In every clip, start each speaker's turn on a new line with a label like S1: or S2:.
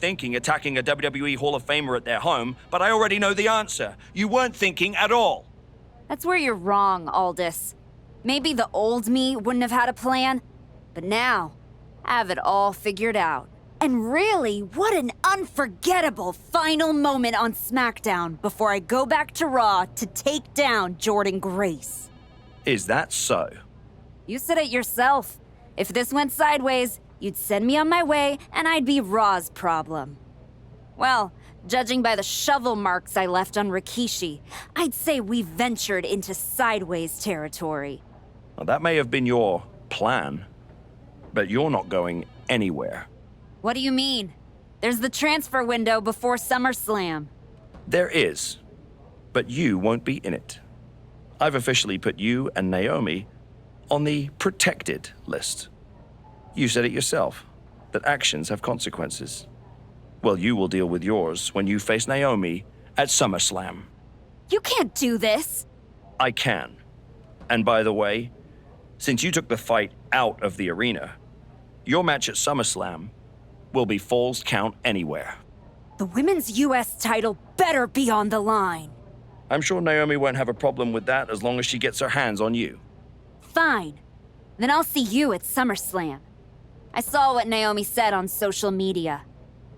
S1: thinking attacking a WWE Hall of Famer at their home, but I already know the answer. You weren't thinking at all.
S2: That's where you're wrong, Aldous. Maybe the old me wouldn't have had a plan, but now, I have it all figured out. And really, what an unforgettable final moment on SmackDown before I go back to Raw to take down Jordynne Grace.
S1: Is that so?
S2: You said it yourself. If this went sideways, you'd send me on my way and I'd be Raw's problem. Well, judging by the shovel marks I left on Rikishi, I'd say we ventured into sideways territory.
S1: Well, that may have been your plan, but you're not going anywhere.
S2: What do you mean? There's the transfer window before SummerSlam.
S1: There is, but you won't be in it. I've officially put you and Naomi on the protected list. You said it yourself, that actions have consequences. Well, you will deal with yours when you face Naomi at SummerSlam.
S2: You can't do this!
S1: I can. And by the way, since you took the fight out of the arena, your match at SummerSlam will be Falls Count Anywhere.
S2: The women's US title better be on the line.
S1: I'm sure Naomi won't have a problem with that as long as she gets her hands on you.
S2: Fine. Then I'll see you at SummerSlam. I saw what Naomi said on social media.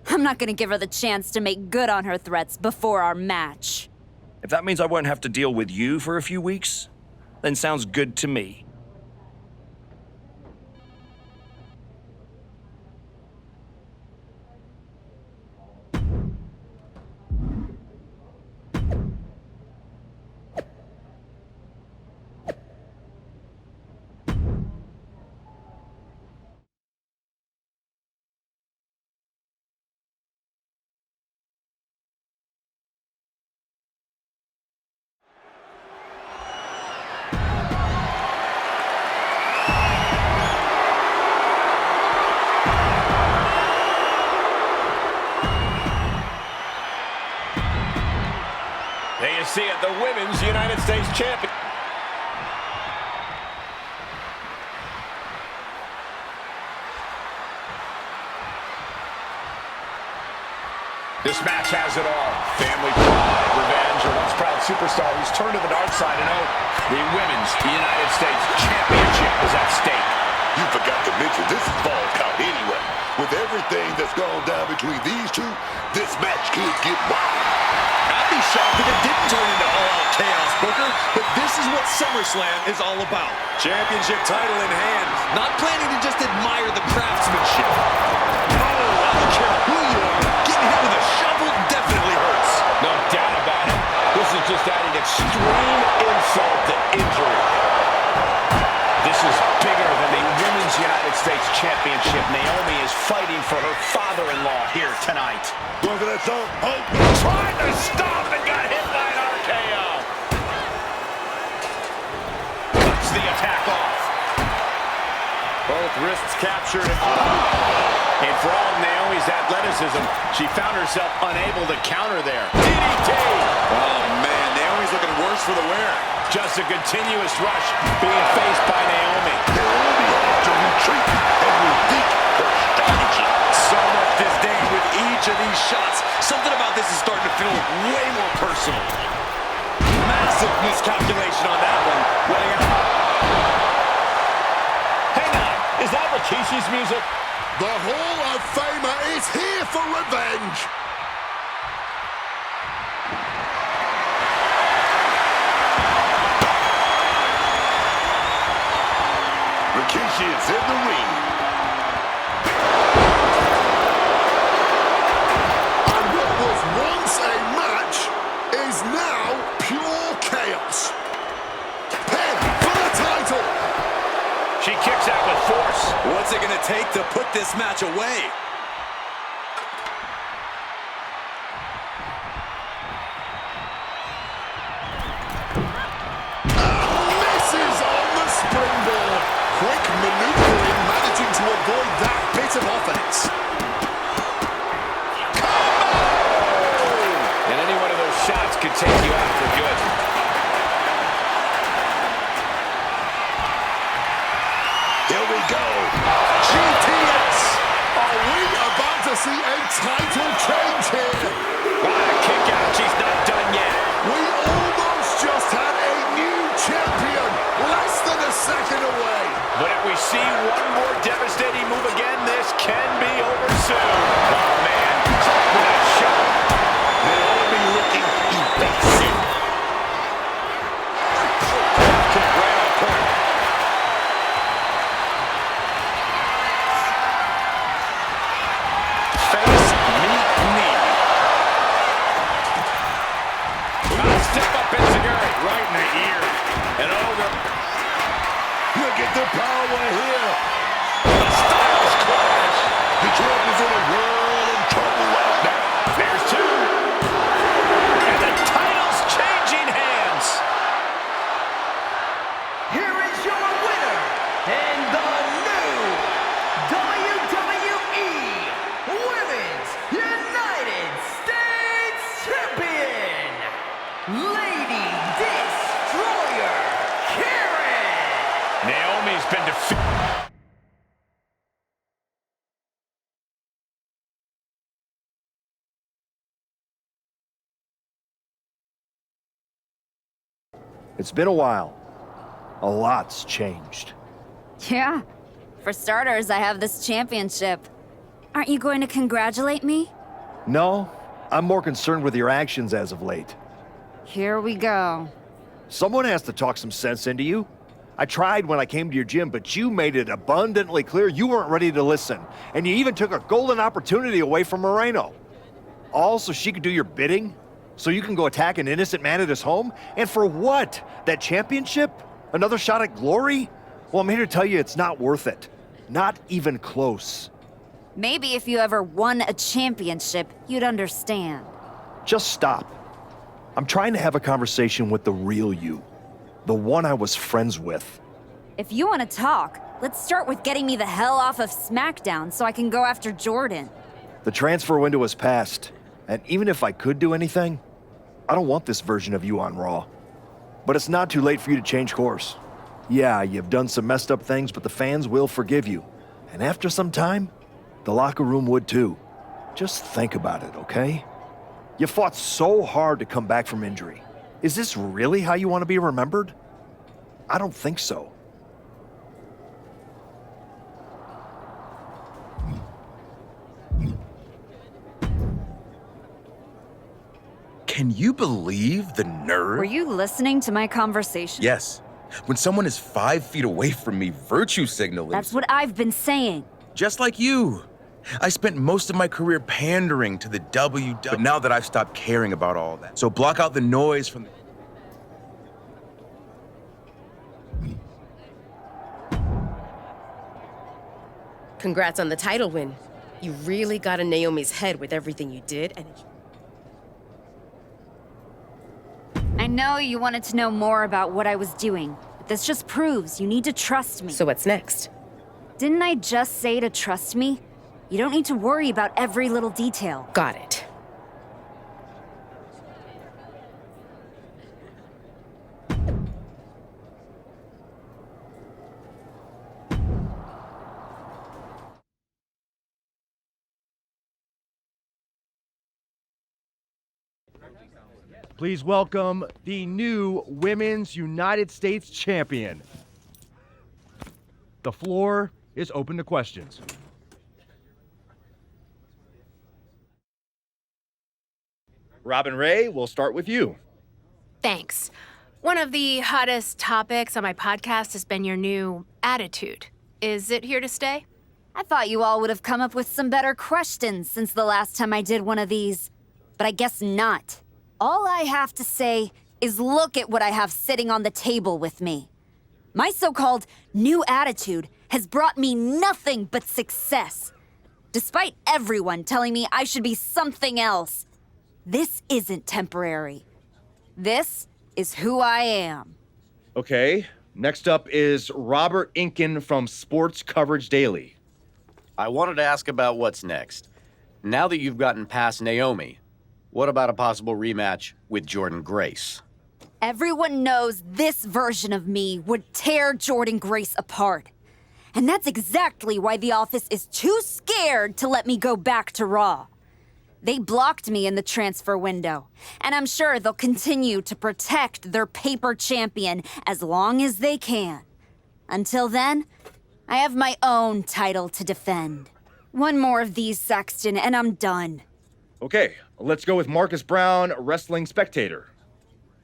S2: I'm not gonna give her the chance to make good on her threats before our match.
S1: If that means I won't have to deal with you for a few weeks, then sounds good to me.
S3: There you see it, the Women's United States Champion. This match has it all. Family pride, revenge, a once proud superstar who's turned to the dark side. And oh, the Women's United States Championship is at stake.
S4: You forgot to mention this is Fall Count Anywhere. With everything that's gone down between these two, this match could get wild.
S5: I'd be shocked if it didn't turn into all-out chaos, Booker, but this is what SummerSlam is all about. Championship title in hand, not planning to just admire the craftsmanship. Oh, I don't care who you are, getting hit with a shovel definitely hurts.
S3: No doubt about it. This is just adding extreme insult to injury. This is bigger than the Women's United States Championship. Naomi is fighting for her father-in-law here tonight.
S4: Look at that song. Oh,
S3: Tried to stop and got hit by an RKO. Cuts the attack off. Both wrists captured. And for all of Naomi's athleticism, she found herself unable to counter there. DDT!
S5: Oh, man, Naomi's looking worse for the wear.
S3: Just a continuous rush being faced by Naomi.
S4: Naomi had to retreat and rethink her strategy.
S5: So much disdain with each of these shots. Something about this is starting to feel way more personal. Massive miscalculation on that one. Running out.
S3: Hang on, is that Rikishi's music?
S4: The Hall of Famer is here for revenge. Rikishi is in the ring. And what was once a match is now pure chaos. Pin for the title.
S3: She kicks out with force.
S5: What's it going to take to put this match away?
S4: Misses on the springboard. Quick maneuvering, managing
S6: It's been a while. A lot's changed.
S2: Yeah. For starters, I have this championship. Aren't you going to congratulate me?
S6: No, I'm more concerned with your actions as of late.
S2: Here we go.
S6: Someone has to talk some sense into you. I tried when I came to your gym, but you made it abundantly clear you weren't ready to listen. And you even took a golden opportunity away from Moreno. All so she could do your bidding? So you can go attack an innocent man at his home? And for what? That championship? Another shot at glory? Well, I'm here to tell you it's not worth it. Not even close.
S2: Maybe if you ever won a championship, you'd understand.
S6: Just stop. I'm trying to have a conversation with the real you. The one I was friends with.
S2: If you want to talk, let's start with getting me the hell off of SmackDown so I can go after Jordan.
S6: The transfer window has passed, and even if I could do anything, I don't want this version of you on Raw. But it's not too late for you to change course. Yeah, you've done some messed up things, but the fans will forgive you. And after some time, the locker room would too. Just think about it, okay? You fought so hard to come back from injury. Is this really how you want to be remembered? I don't think so.
S7: Can you believe the nerve?
S2: Were you listening to my conversation?
S7: Yes. When someone is 5 feet away from me, virtue signaling.
S2: That's what I've been saying.
S7: Just like you. I spent most of my career pandering to the WWE, but now that I've stopped caring about all that. So block out the noise from the...
S8: Congrats on the title win. You really got in Naomi's head with everything you did, and
S2: I know you wanted to know more about what I was doing, but this just proves you need to trust me.
S8: so what's next?
S2: Didn't I just say to trust me? You don't need to worry about every little detail.
S8: Got it.
S9: Please welcome the new Women's United States Champion. The floor is open to questions. Robin Ray, we'll start with you.
S10: Thanks. One of the hottest topics on my podcast has been your new attitude. Is it here to stay?
S2: I thought you all would have come up with some better questions since the last time I did one of these. But I guess not. All I have to say is look at what I have sitting on the table with me. My so-called new attitude has brought me nothing but success. Despite everyone telling me I should be something else, this isn't temporary. This is who I am.
S9: Okay, next up is Robert Inkin from Sports Coverage Daily.
S11: I wanted to ask about what's next. Now that you've gotten past Naomi, what about a possible rematch with Jordan Grace?
S2: Everyone knows this version of me would tear Jordan Grace apart. And that's exactly why the office is too scared to let me go back to Raw. They blocked me in the transfer window, and I'm sure they'll continue to protect their paper champion as long as they can. Until then, I have my own title to defend. One more of these, Saxton, and I'm done.
S9: Okay, let's go with Marcus Brown, Wrestling Spectator.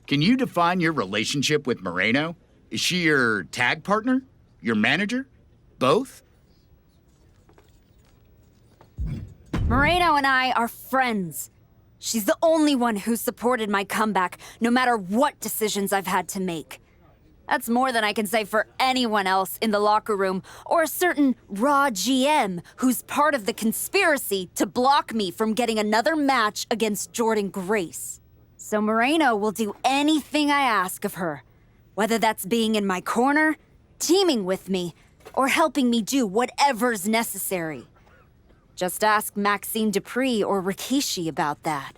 S12: Can you define your relationship with Moreno? Is she your tag partner? Your manager? Both?
S2: Moreno and I are friends. She's the only one who supported my comeback, no matter what decisions I've had to make. That's more than I can say for anyone else in the locker room, or a certain Raw GM who's part of the conspiracy to block me from getting another match against Jordan Grace. So Moreno will do anything I ask of her, whether that's being in my corner, teaming with me, or helping me do whatever's necessary. Just ask Maxine Dupree or Rikishi about that.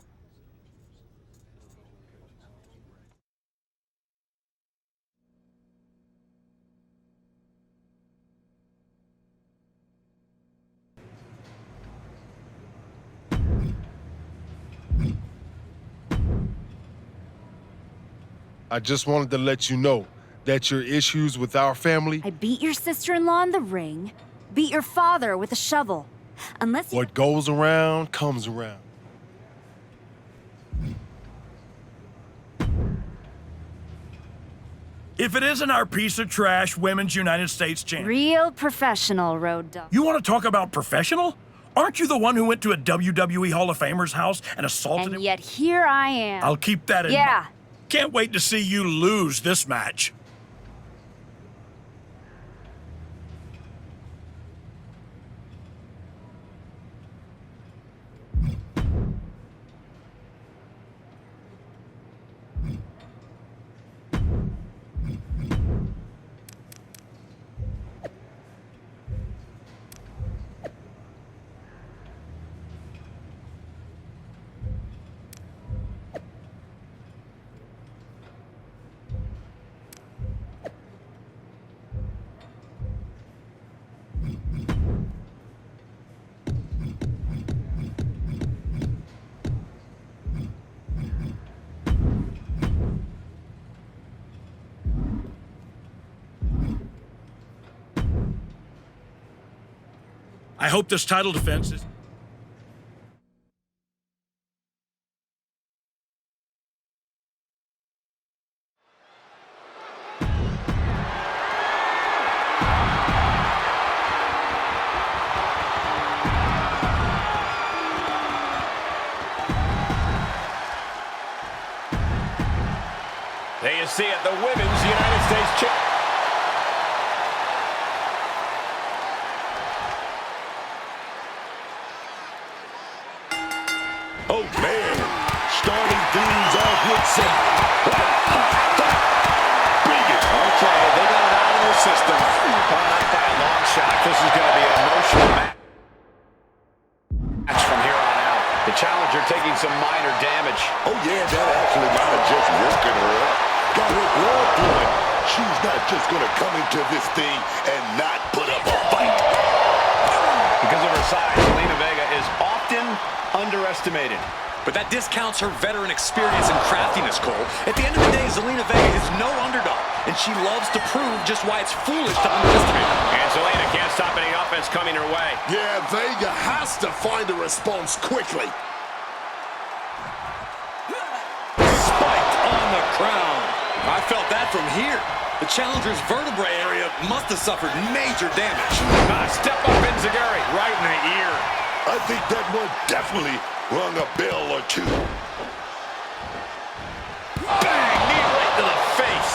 S13: I just wanted to let you know that your issues with our family...
S2: I beat your sister-in-law in the ring, beat your father with a shovel. Unless you...
S13: What goes around, comes around.
S14: If it isn't our piece of trash Women's United States champion.
S2: Real professional, Road Dogg.
S14: You want to talk about professional? Aren't you the one who went to a WWE Hall of Famer's house and assaulted him?
S2: And yet here I am.
S14: I'll keep that in mind. Can't wait to see you lose this match. I hope this title defense is...
S3: There you see it, the Women's United States Championship.
S4: Oh, man. Starting things off with some...
S3: Okay, they got it out of their system. Not by a long shot. This is going to be an emotional match from here on out. The challenger taking some minor damage.
S4: Oh, yeah, that actually might have just woken her up. Got her blood flowing. She's not just going to come into this thing and not put up a fight.
S3: Because of her size, Zelina Vega is often underestimated.
S5: But that discounts her veteran experience and craftiness, Cole. At the end of the day, Zelina Vega is no underdog, and she loves to prove just why it's foolish to underestimate her.
S3: And Zelina can't stop any offense coming her way.
S4: Yeah, Vega has to find a response quickly.
S5: Spiked on the crown. I felt that from here. The challenger's vertebrae area must have suffered major damage.
S3: Step up Enziguri, right in the ear.
S4: I think that one definitely rung a bell or two.
S3: Bang! Knee right to the face.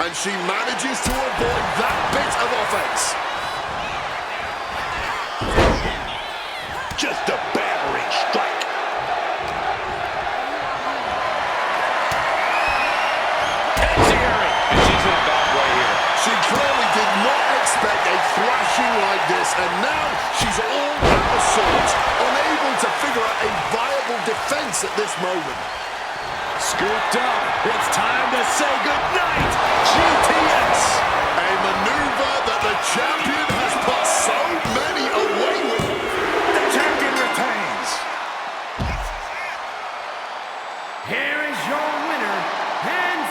S4: And she manages to avoid that bit of offense. Just a battering strike.
S3: Enziguri, and she's in a bad way here.
S4: She clearly did not expect a thrashing like this, and now she's all out of sorts, unable to figure out a viable defense at this moment.
S5: Scooped up. It's time to say goodnight. GTS.
S4: A maneuver that the champion has put so many away with.
S14: The champion retains. Here is your winner, hands...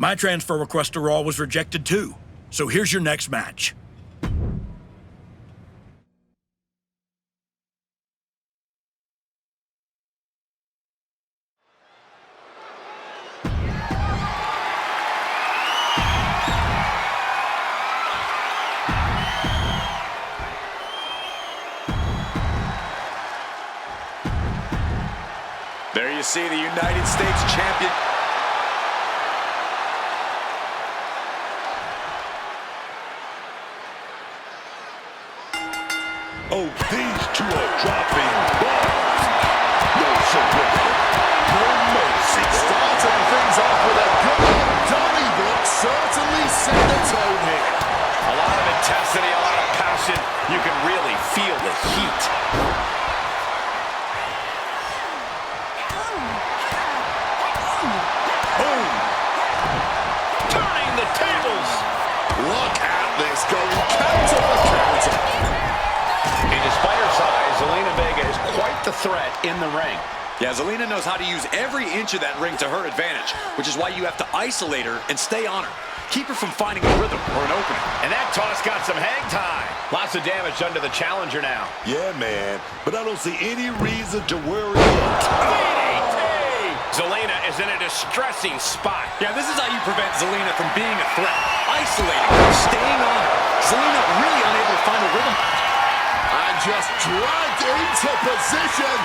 S14: My transfer request to Raw was rejected too. So here's your next match.
S5: There you see the United States champion.
S4: Oh, these two are dropping bombs. No surrender.
S3: intensity, a lot of passion. You can really feel the heat. Boom! Turning the tables.
S4: Look at this, going counter for counter.
S3: And despite her size, Zelina Vega is quite the threat in the ring.
S5: Yeah, Zelina knows how to use every inch of that ring to her advantage, which is why you have to isolate her and stay on her. Keep her from finding a rhythm or an opening.
S3: And that toss got some hang time. Lots of damage done to the challenger now.
S4: Yeah, man, but I don't see any reason to worry yet.
S3: DDT! Zelina is in a distressing spot.
S5: Yeah, this is how you prevent Zelina from being a threat. Isolating her, staying on her. Zelina really unable to find a rhythm.
S4: And just dragged into position.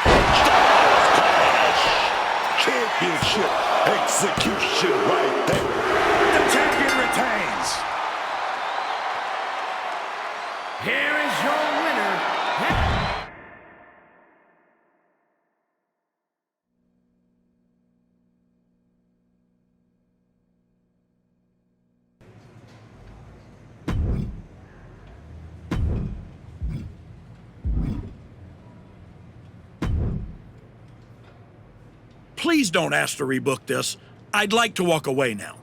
S4: Championship execution right there.
S14: The champion retains. Here is your winner. Please don't ask to rebook this. I'd like to walk away now.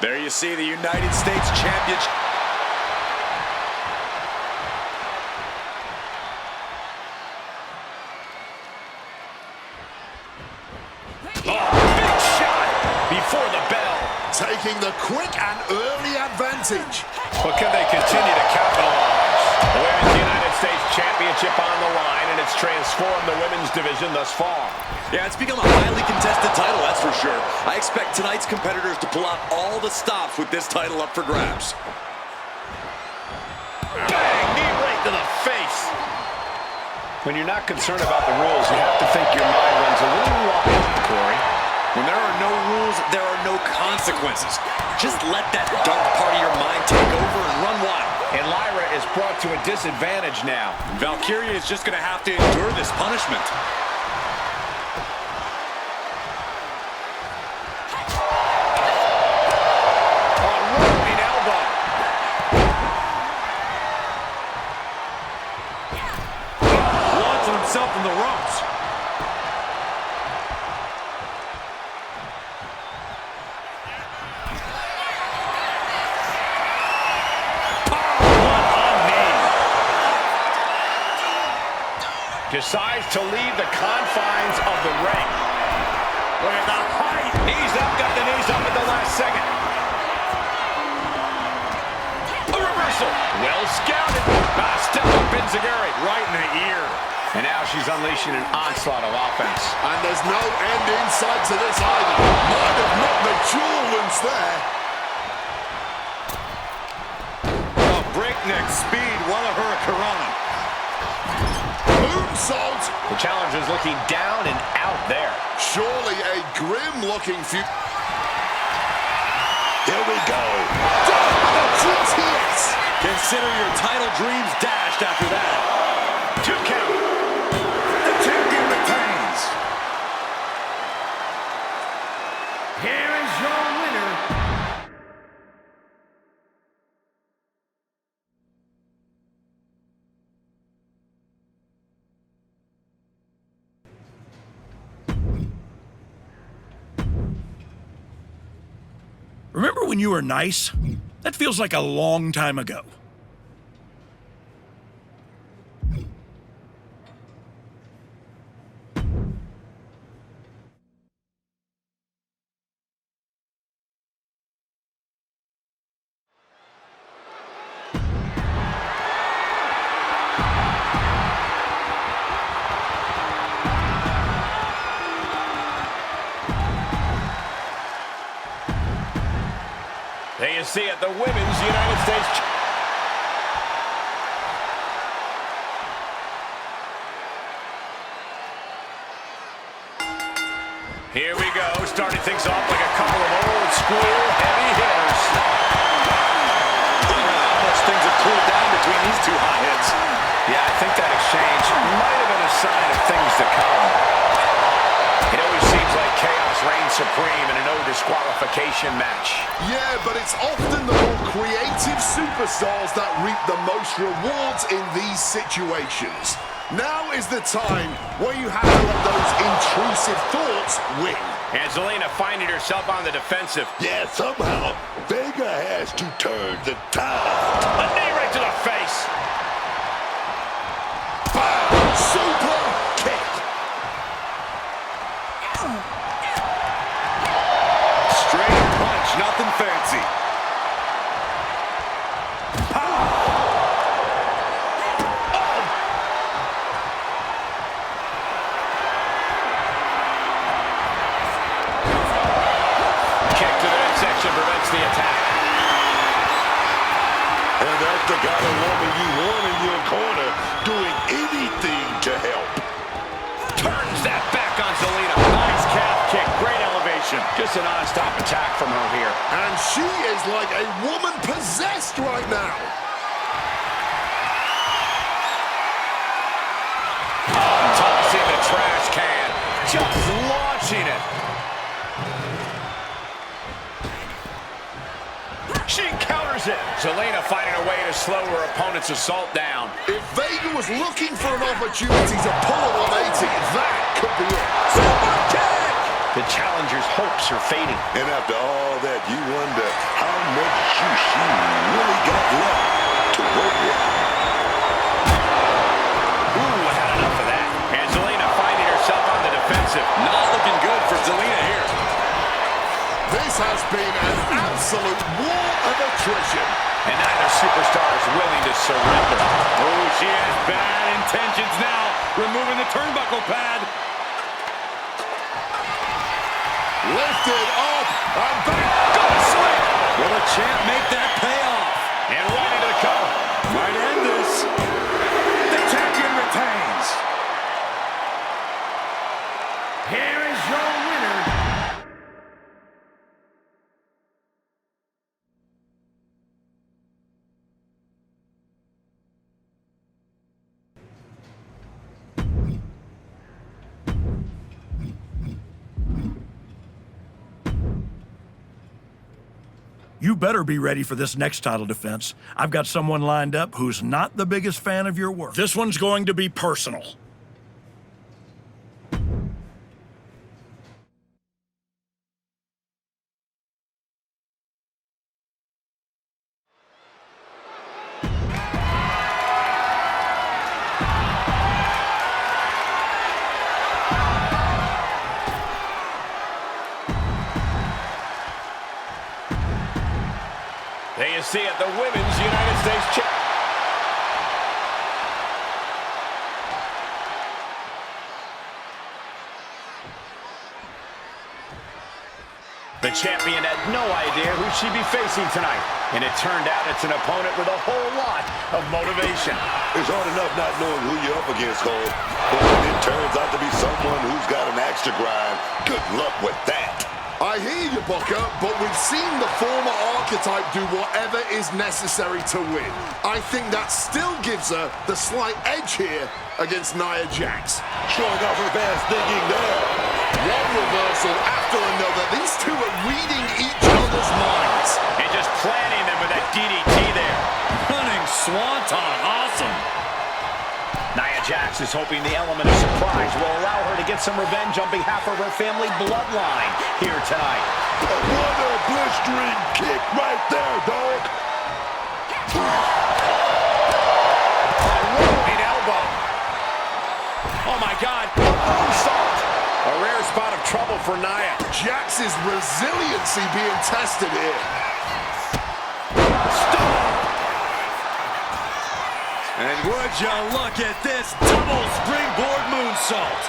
S5: There you see the United States Championship.
S3: Oh, big shot before the bell.
S4: Taking the quick and early advantage.
S3: But can they continue to capitalize? The Women's United States Championship on the line, and it's transformed the women's division thus far.
S5: Yeah, it's become a highly contested title, that's for sure. I expect tonight's competitors to pull out all the stops with this title up for grabs.
S3: Bang! Knee right to the face. When you're not concerned about the rules, you have to think your mind runs a little wild, Corey.
S5: When there are no rules, there are no consequences. Just let that dark part of your mind take over and run wild.
S3: And Lyra is brought to a disadvantage now.
S5: Valkyria is just going to have to endure this punishment. Himself in the ropes.
S3: Decides to leave the confines of the ring. Look at the height. Knees up, got the knees up at the last second. A reversal. Well scouted. Step up Enziguri right in the ear. And now she's unleashing an onslaught of offense.
S4: And there's no end in sight to this either. Might have knocked the jewel loose there.
S5: A breakneck speed, Walla Hurricanrana.
S4: Moonsault.
S3: The challenger's looking down and out there.
S4: Surely a grim-looking few. Here we go. The GTS.
S5: Consider your title dreams dashed after that.
S3: 2 count.
S14: Here is your winner. Remember when you were nice? That feels like a long time ago.
S3: There you see it, the Women's United States. Here we go, starting things off like a couple of old school heavy hitters.
S5: How much things have cooled down between these two hotheads.
S3: Yeah, I think that exchange might have been a sign of things to come. It always seems like chaos reigns supreme in a no disqualification match.
S4: Yeah, but it's often the more creative superstars that reap the most rewards in these situations. Now is the time where you have to let those intrusive thoughts win.
S3: And Zelina finding herself on the defensive.
S4: Yeah, somehow Vega has to turn the tide.
S3: A knee right to the face.
S4: Super kick.
S5: Straight punch, nothing fancy.
S3: Prevents the attack.
S4: And that's the kind of woman you want in your corner, doing anything to help.
S3: Turns that back on Zelina. Nice calf kick, great elevation. Just a non-stop attack from her here.
S4: And she is like a woman possessed right now.
S3: Tossing the trash can. Just launching it. She counters it. Zelina finding a way to slow her opponent's assault down.
S4: If Vega was looking for an opportunity to pull a 180, that could be it.
S3: Super kick! The challenger's hopes are fading.
S4: And after all that, you wonder how much juice she really got left to work with.
S3: Ooh, had enough of that. And Zelina finding herself on the defensive.
S5: Not looking good for Zelina here.
S4: This has been an absolute war of attrition.
S3: And neither superstar is willing to surrender.
S5: Oh, she has bad intentions now. Removing the turnbuckle pad.
S4: Lifted up and back.
S3: Gonna slip.
S5: Will the champ make that pay off?
S3: And right into the cover.
S5: Might end this. The champion retains.
S14: Here is your winner. You better be ready for this next title defense. I've got someone lined up who's not the biggest fan of your work. This one's going to be personal.
S3: There you see it, the Women's United States Championship. The champion had no idea who she'd be facing tonight. And it turned out it's an opponent with a whole lot of motivation.
S4: It's hard enough not knowing who you're up against, Cole. But when it turns out to be someone who's got an axe to grind, good luck with that. I hear you, Booker, but we've seen the former archetype do whatever is necessary to win. I think that still gives her the slight edge here against Nia Jax.
S5: Showing off her fast thinking there.
S4: One reversal after another. These two are reading each other's minds.
S3: And just planting them with that DDT there.
S5: Running swanton, awesome.
S3: Nia Jax is hoping the element of surprise will allow her to get some revenge on behalf of her family bloodline here tonight.
S4: What a blistering kick right there, dog.
S3: A rolling elbow. Oh, my God. Salt. A rare spot of trouble for Nia.
S4: Jax's resiliency being tested here.
S5: And would you look at this double springboard moonsault.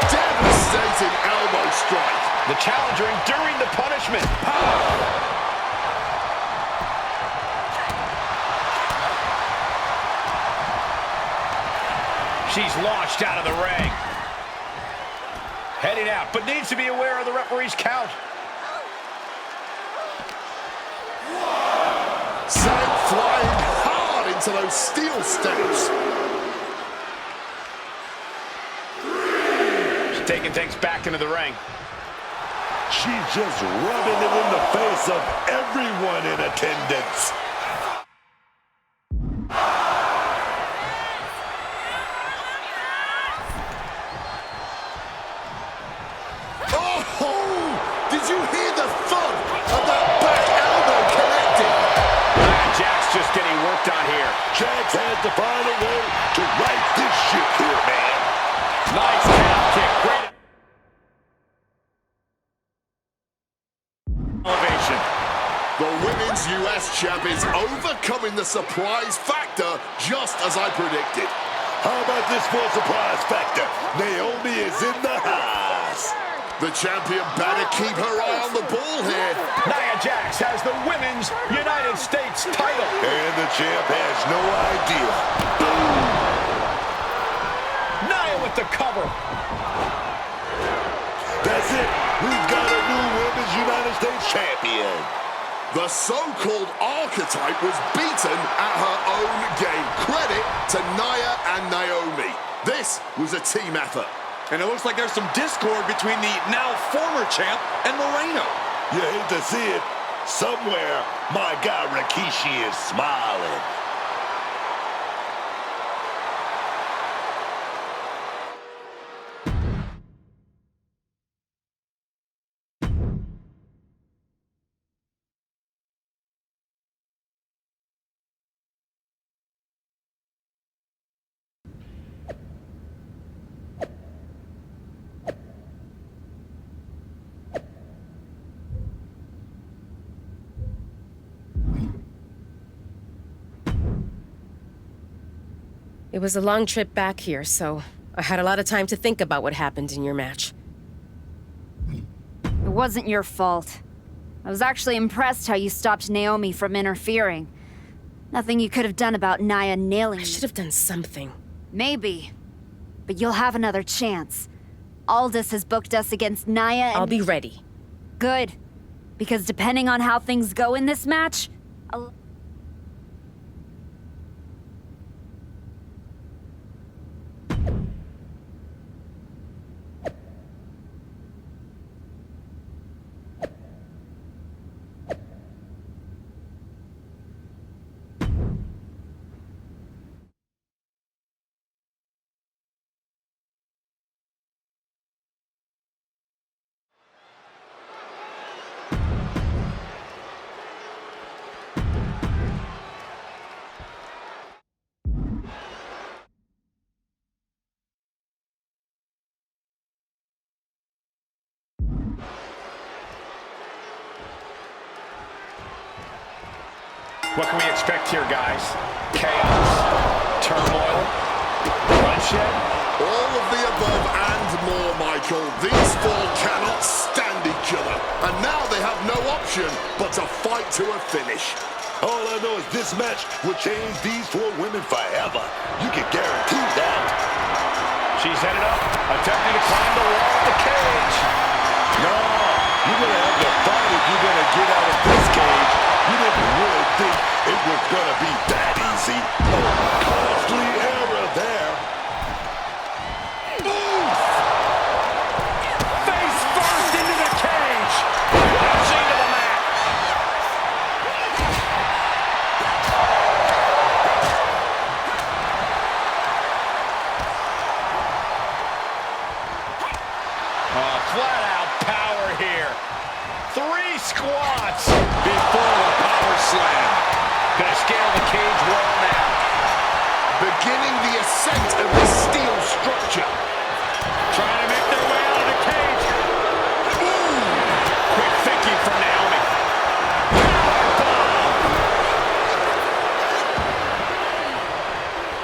S4: Devastating elbow strike.
S3: The challenger enduring the punishment. She's launched out of the ring. Heading out, but needs to be aware of the referee's count.
S4: Sent flying hard into those steel steps.
S3: She's taking things back into the ring.
S4: She's just rubbing it in the face of everyone in attendance. Oh! Did you hear the thud of that back elbow connecting?
S3: Jack's just getting worked on here.
S4: Jax has to find a way to right this ship here, man.
S3: Nice tap kick. Great elevation.
S4: The Women's US Champ is overcoming the surprise factor just as I predicted. How about this for a surprise factor? Naomi is in the house. The champion better keep her eye on the ball here.
S3: Nia Jax has the Women's United States title.
S4: And the champ has no idea.
S3: Nia with the cover.
S4: That's it. We've got a new Women's United States champion. The so-called archetype was beaten at her own game. Credit to Nia and Naomi. This was a team effort.
S5: And it looks like there's some discord between the now former champ and Moreno.
S4: You hate to see it. Somewhere, my guy Rikishi is smiling.
S8: It was a long trip back here, so I had a lot of time to think about what happened in your match.
S2: It wasn't your fault. I was actually impressed how you stopped Naomi from interfering. Nothing you could have done about Nia nailing
S8: I
S2: you.
S8: should have done something.
S2: Maybe. But you'll have another chance. Aldous has booked us against Nia and...
S8: I'll be ready.
S2: Good. Because depending on how things go in this match...
S3: What can we expect here, guys? Chaos, turmoil, bloodshed?
S4: All of the above and more, Michael. These four cannot stand each other. And now they have no option but to fight to a finish. All I know is this match will change these four women forever. You can guarantee that.
S3: She's headed up, attempting to climb the wall of the cage.
S4: No, you're going to have to fight if you're going to get out of this cage. You didn't really think it was going to be that easy. Oh, costly error there. Oof!
S3: Face first into the cage. Rushing to the mat. Flat out power here. 3 squats before the power slam. Gonna scale the cage wall now.
S4: Beginning the ascent of the steel structure.
S3: Trying to make their way out of the cage. Ooh. Quick thinking from Naomi.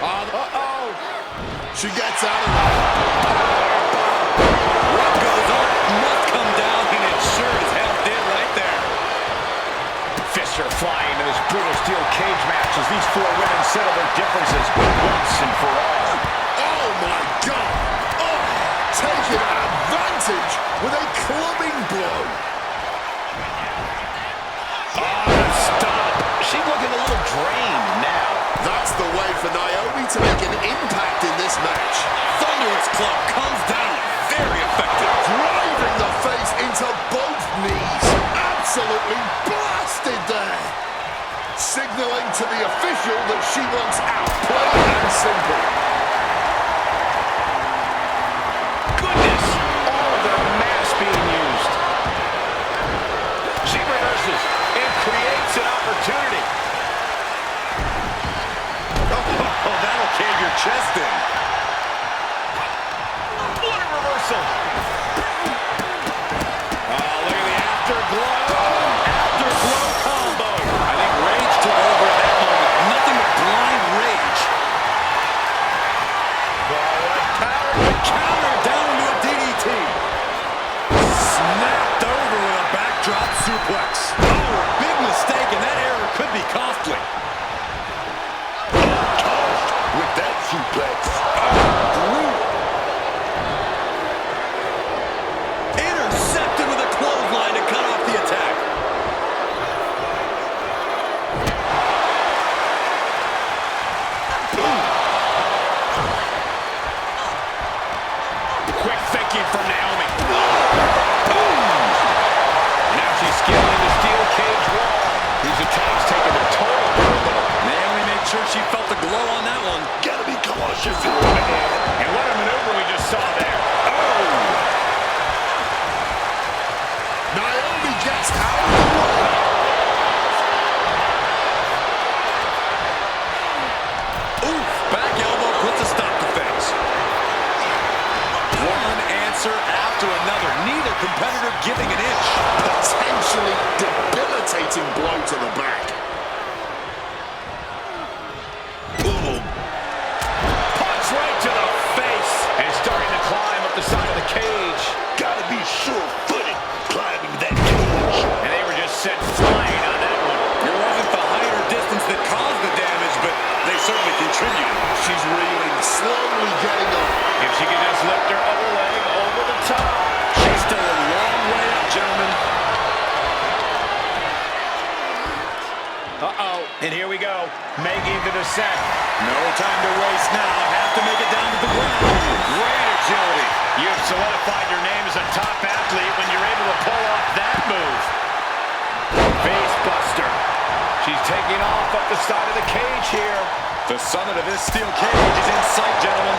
S3: Uh-oh.
S4: She gets out of that.
S5: What goes up must come down, and it sure as hell did right there.
S3: Fists are flying into this brutal steel cage match as these four women settle their differences once and for all.
S4: Oh, my
S3: Stop. She's looking a little drained now.
S4: That's the way for Naomi to make an impact in this match.
S5: Thunderous club comes down. Very effective.
S4: Driving the face into both knees. Absolutely blasted there. Signaling to the official that she wants out, plain and simple.
S3: Goodness, all of their mass being used. She reverses and creates an opportunity.
S5: Oh, that'll cave your chest in.
S3: What a reversal. Oh, look at the afterglow. Afterglow combo.
S5: I think Rage took over at that moment. Nothing but blind rage. Counter down into a DDT. Snapped over with a backdrop suplex. Oh, big mistake, and that error could be costly.
S4: With that suplex.
S5: Intercepted with a clothesline to cut off the attack.
S3: Quick thinking from Naomi. Now she's scaling the steel cage wall. These attacks taking their toll here a little.
S5: Naomi made sure she felt the glow on that one.
S4: Gotta be cautious.
S3: And what a maneuver we just saw there.
S4: Naomi gets out of the way.
S5: Oof, back elbow puts a stop to things. One answer after another. Neither competitor giving an inch.
S4: Potentially debilitating blow to the back.
S3: Punch right to the face. And starting to climb up the side of the cage.
S4: Gotta be sure-footed climbing that cage.
S3: And they were just sent flying on that one.
S5: It wasn't the height or distance that caused the damage, but they certainly contributed.
S4: She's reeling, slowly getting up.
S3: If she can just lift her other leg over the top.
S5: She's still a long way up, gentlemen.
S3: Uh-oh. And here we go. Making the descent.
S5: No time to waste now. Have to make it down to the ground.
S3: Great agility. You've solidified your name as a top athlete when you're able to pull off that move. Face buster. She's taking off up the side of the cage here.
S5: The summit of this steel cage is in sight, gentlemen.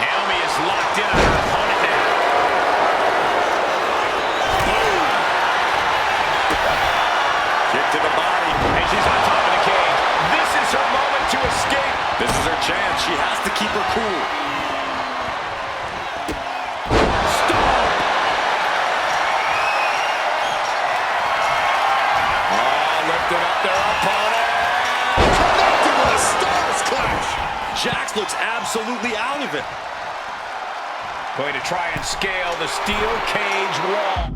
S3: Naomi is locked in on her opponent now. Boom.
S5: Kick to the body.
S3: And she's on top of the cage. This is her moment to escape.
S5: This is her chance. She has to keep her cool.
S3: Lifting up their opponent.
S4: Connected with a Stars Clash.
S5: Jax looks absolutely out of it.
S3: Going to try and scale the steel cage wall.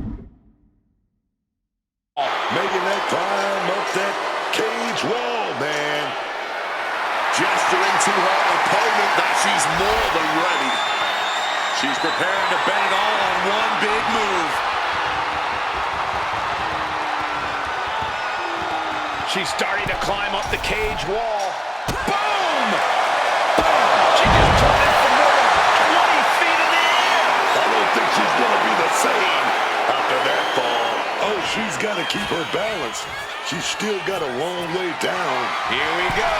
S4: Making that climb up that cage wall, man. Gesturing to her opponent that she's more than ready.
S5: She's preparing to bet it all on one big move.
S3: She's starting to climb up the cage wall. Boom! She just turned it from more than 20 feet in the air.
S4: I don't think she's going to be the same after that fall. Oh, she's got to keep her balance. She's still got a long way down.
S3: Here we go.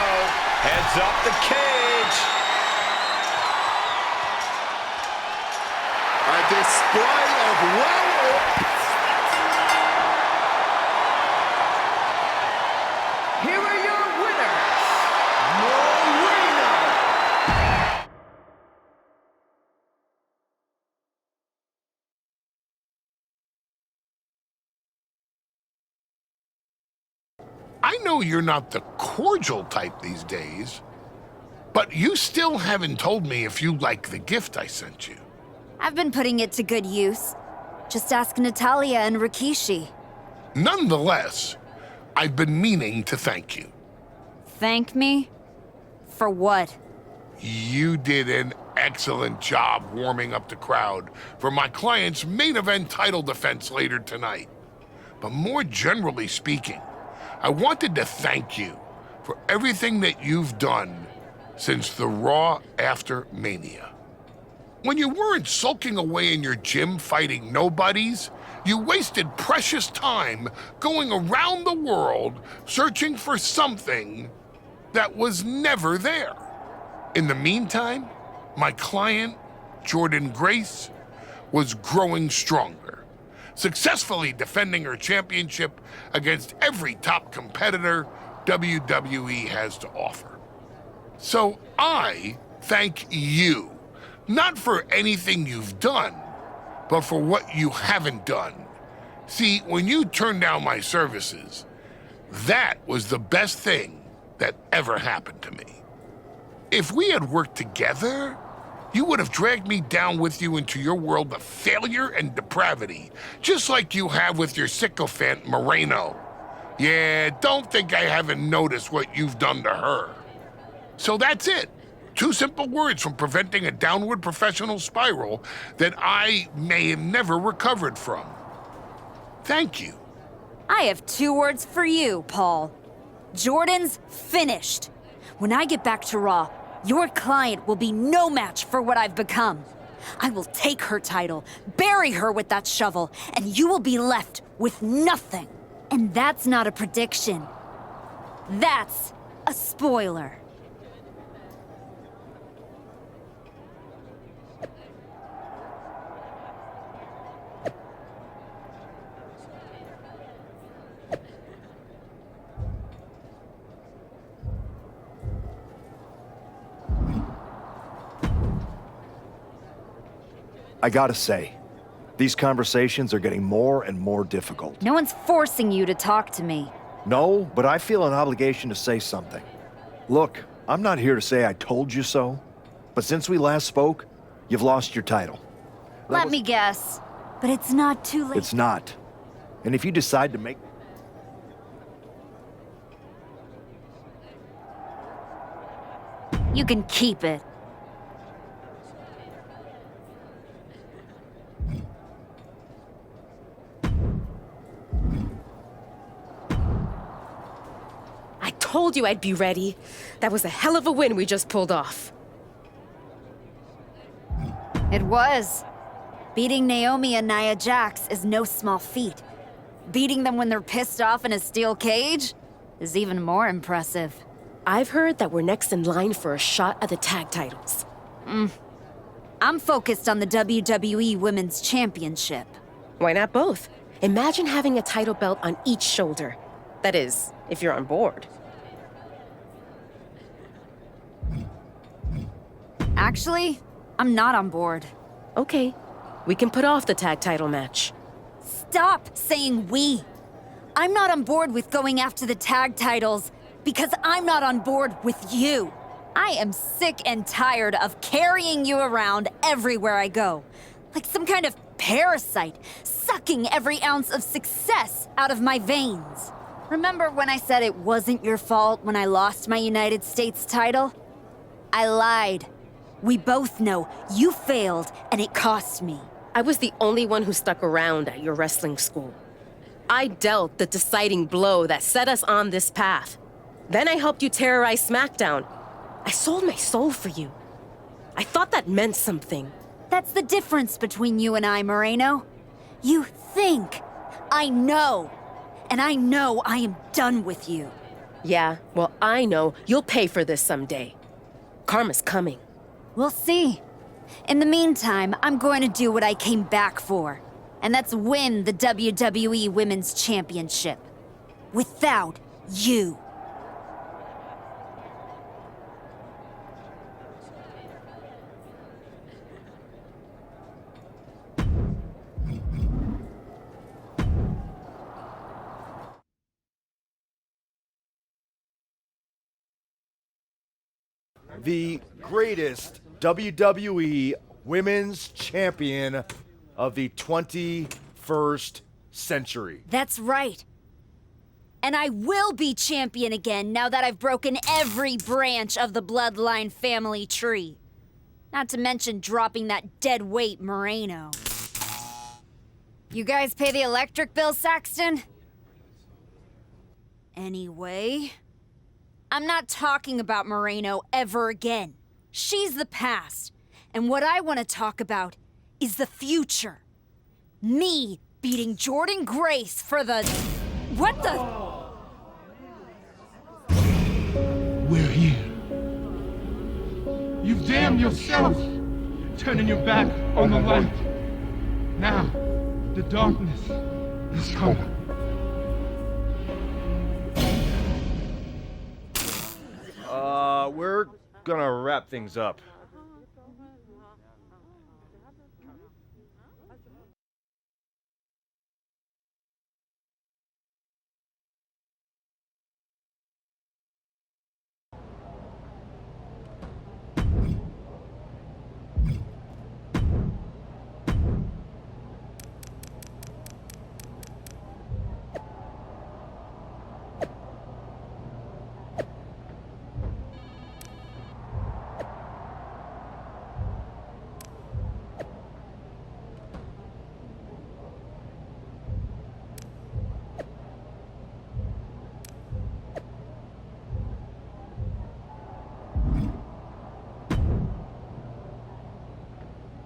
S3: Heads up the cage.
S4: A display of
S15: Here are your winners, Marina.
S16: I know you're not the cordial type these days, but you still haven't told me if you like the gift I sent you.
S2: I've been putting it to good use. Just ask Natalia and Rikishi.
S16: Nonetheless, I've been meaning to thank you.
S2: Thank me? For what?
S16: You did an excellent job warming up the crowd for my client's main event title defense later tonight. But more generally speaking, I wanted to thank you for everything that you've done since the Raw after Mania. When you weren't sulking away in your gym fighting nobodies, you wasted precious time going around the world searching for something that was never there. In the meantime, my client, Jordan Grace, was growing stronger, successfully defending her championship against every top competitor WWE has to offer. So I thank you, not for anything you've done, but for what you haven't done. See, when you turned down my services, that was the best thing that ever happened to me. If we had worked together, you would have dragged me down with you into your world of failure and depravity, just like you have with your sycophant Moreno. Yeah, don't think I haven't noticed what you've done to her. So that's it. 2 simple words from preventing a downward professional spiral that I may have never recovered from. Thank you.
S2: I have 2 words for you, Paul. Jordan's finished. When I get back to Raw, your client will be no match for what I've become. I will take her title, bury her with that shovel, and you will be left with nothing. And that's not a prediction. That's a spoiler.
S6: I gotta say, these conversations are getting more and more difficult.
S2: No one's forcing you to talk to me.
S6: No, but I feel an obligation to say something. Look, I'm not here to say I told you so, but since we last spoke, you've lost your title.
S2: Let me guess, but it's not too late.
S6: It's not. And if you decide to make...
S2: You can keep it.
S8: I told you I'd be ready. That was a hell of a win we just pulled off.
S2: It was. Beating Naomi and Nia Jax is no small feat. Beating them when they're pissed off in a steel cage is even more impressive.
S8: I've heard that we're next in line for a shot at the tag titles.
S2: I'm focused on the WWE Women's Championship.
S8: Why not both? Imagine having a title belt on each shoulder. That is, if you're on board.
S2: Actually, I'm not on board.
S8: Okay, we can put off the tag title match.
S2: Stop saying we. I'm not on board with going after the tag titles because I'm not on board with you. I am sick and tired of carrying you around everywhere I go, like some kind of parasite, sucking every ounce of success out of my veins. Remember when I said it wasn't your fault when I lost my United States title? I lied. We both know you failed and it cost me.
S8: I was the only one who stuck around at your wrestling school. I dealt the deciding blow that set us on this path. Then I helped you terrorize SmackDown. I sold my soul for you. I thought that meant something.
S2: That's the difference between you and I, Moreno. You think. I know. And I know I am done with you.
S8: Yeah, well, I know you'll pay for this someday. Karma's coming.
S2: We'll see. In the meantime, I'm going to do what I came back for. And that's win the WWE Women's Championship. Without you.
S6: The greatest WWE Women's Champion of the 21st century.
S2: That's right. And I will be champion again now that I've broken every branch of the Bloodline family tree. Not to mention dropping that dead weight Moreno. You guys pay the electric bill, Saxton? Anyway, I'm not talking about Moreno ever again. She's the past. And what I want to talk about is the future. Me beating Jordan Grace for the... What the...
S17: We're here. You've damned yourself, turning your back on the light. Now, the darkness is coming.
S9: We're gonna wrap things up.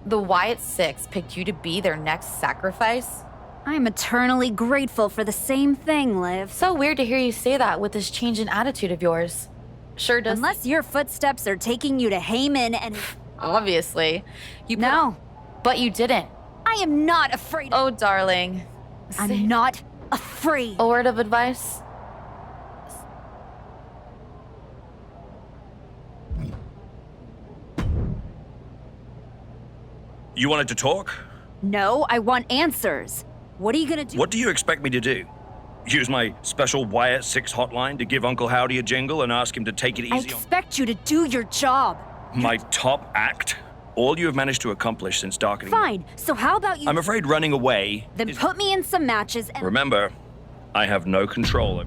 S18: The Wyatt Six picked you to be their next sacrifice?
S2: I'm eternally grateful for the same thing, Liv.
S18: So weird to hear you say that with this change in attitude of yours. Sure does.
S2: Unless your footsteps are taking you to Heyman and...
S18: Obviously.
S2: No.
S18: But you didn't.
S2: I am not afraid.
S18: Oh, darling.
S2: I'm not afraid.
S18: A word of advice?
S1: You wanted to talk?
S2: No, I want answers. What are you gonna do?
S1: What do you expect me to do? Use my special Wyatt 6 hotline to give Uncle Howdy a jingle and ask him to take it easy
S2: I expect you to do your job.
S1: My top act? All you have managed to accomplish since darkening...
S2: Fine, so how about you...
S1: I'm afraid running away...
S2: Then put me in some matches and...
S1: Remember, I have no control.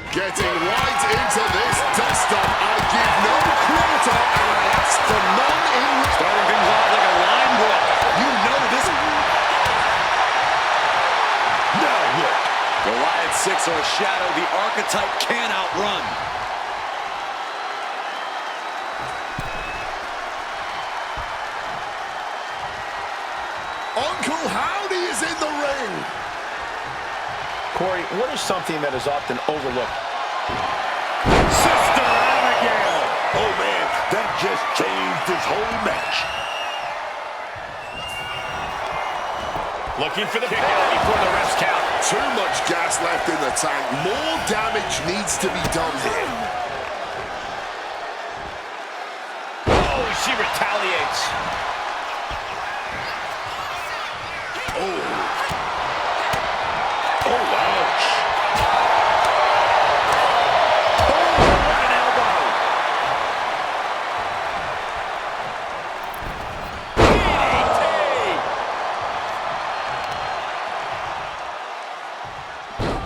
S4: Getting right into this dust-up. I give no quarter and I ask for none in...
S5: Starting things off like a line brawl. You know this... Now look. The Wyatt Six are a shadow the archetype can't outrun.
S4: Uncle Howdy is in the ring.
S3: Corey, what is something that is often overlooked?
S4: Sister Abigail! Oh man, that just changed this whole match.
S3: Looking for the kick out before the refs count.
S4: Too much gas left in the tank. More damage needs to be done here.
S3: Oh, she retaliates.
S4: Oh. Oh, ouch.
S3: Oh, what an elbow. DDT.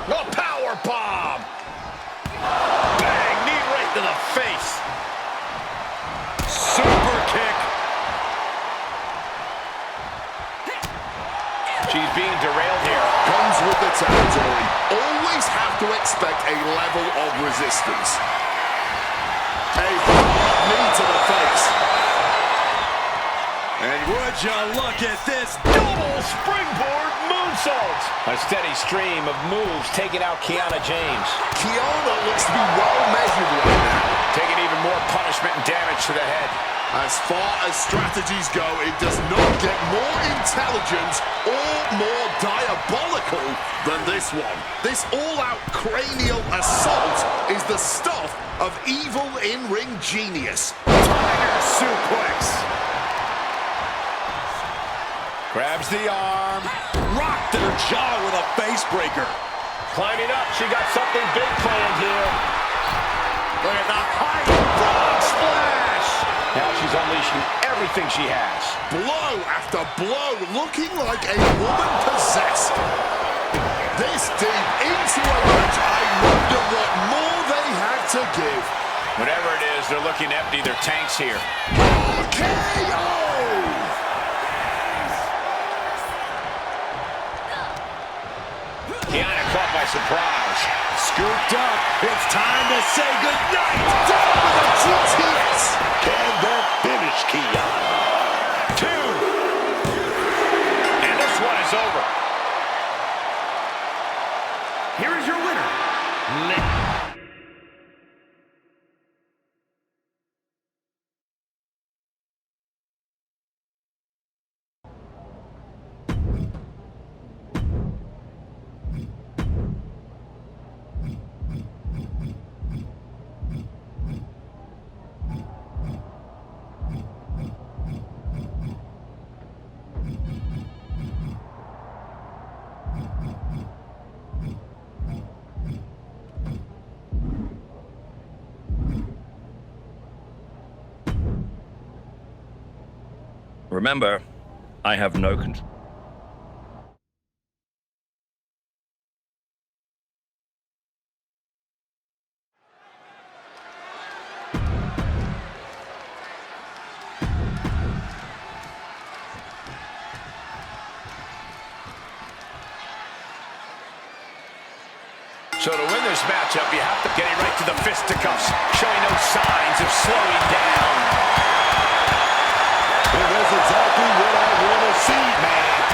S3: A power bomb. Bang, knee right to the face. Super kick. She's being derailed here.
S4: Comes with the territory. Always have to expect a level of resistance. A hard knee to the face.
S5: And would you look at this double springboard moonsault.
S3: A steady stream of moves taking out Kiana James.
S4: Kiana looks to be well measured right now.
S3: Taking even more punishment and damage to the head.
S4: As far as strategies go, it does not get more intelligent or more diabolical than this one. This all-out cranial assault is the stuff of evil in-ring genius.
S5: Tiger suplex.
S3: Grabs the arm.
S5: Rocked her jaw with a face breaker.
S3: Climbing up, she got something big planned here.
S5: Look at the high frog splash.
S3: Now she's unleashing everything she has.
S4: Blow after blow, looking like a woman possessed. This deep into a match, I wonder what more they have to give.
S3: Whatever it is, they're looking to empty their tanks here.
S4: KO!
S3: Kiana caught by surprise.
S5: Scooped up. It's time to say goodnight.
S4: Down with a GTS. Can that finish, Kiana?
S3: 2. And this one is over.
S15: Here is your winner.
S1: Remember, I have no control.
S3: So to win this matchup, you have to get it right to the fisticuffs, showing no signs of slowing down.
S4: Well, that's exactly what I want to see, man.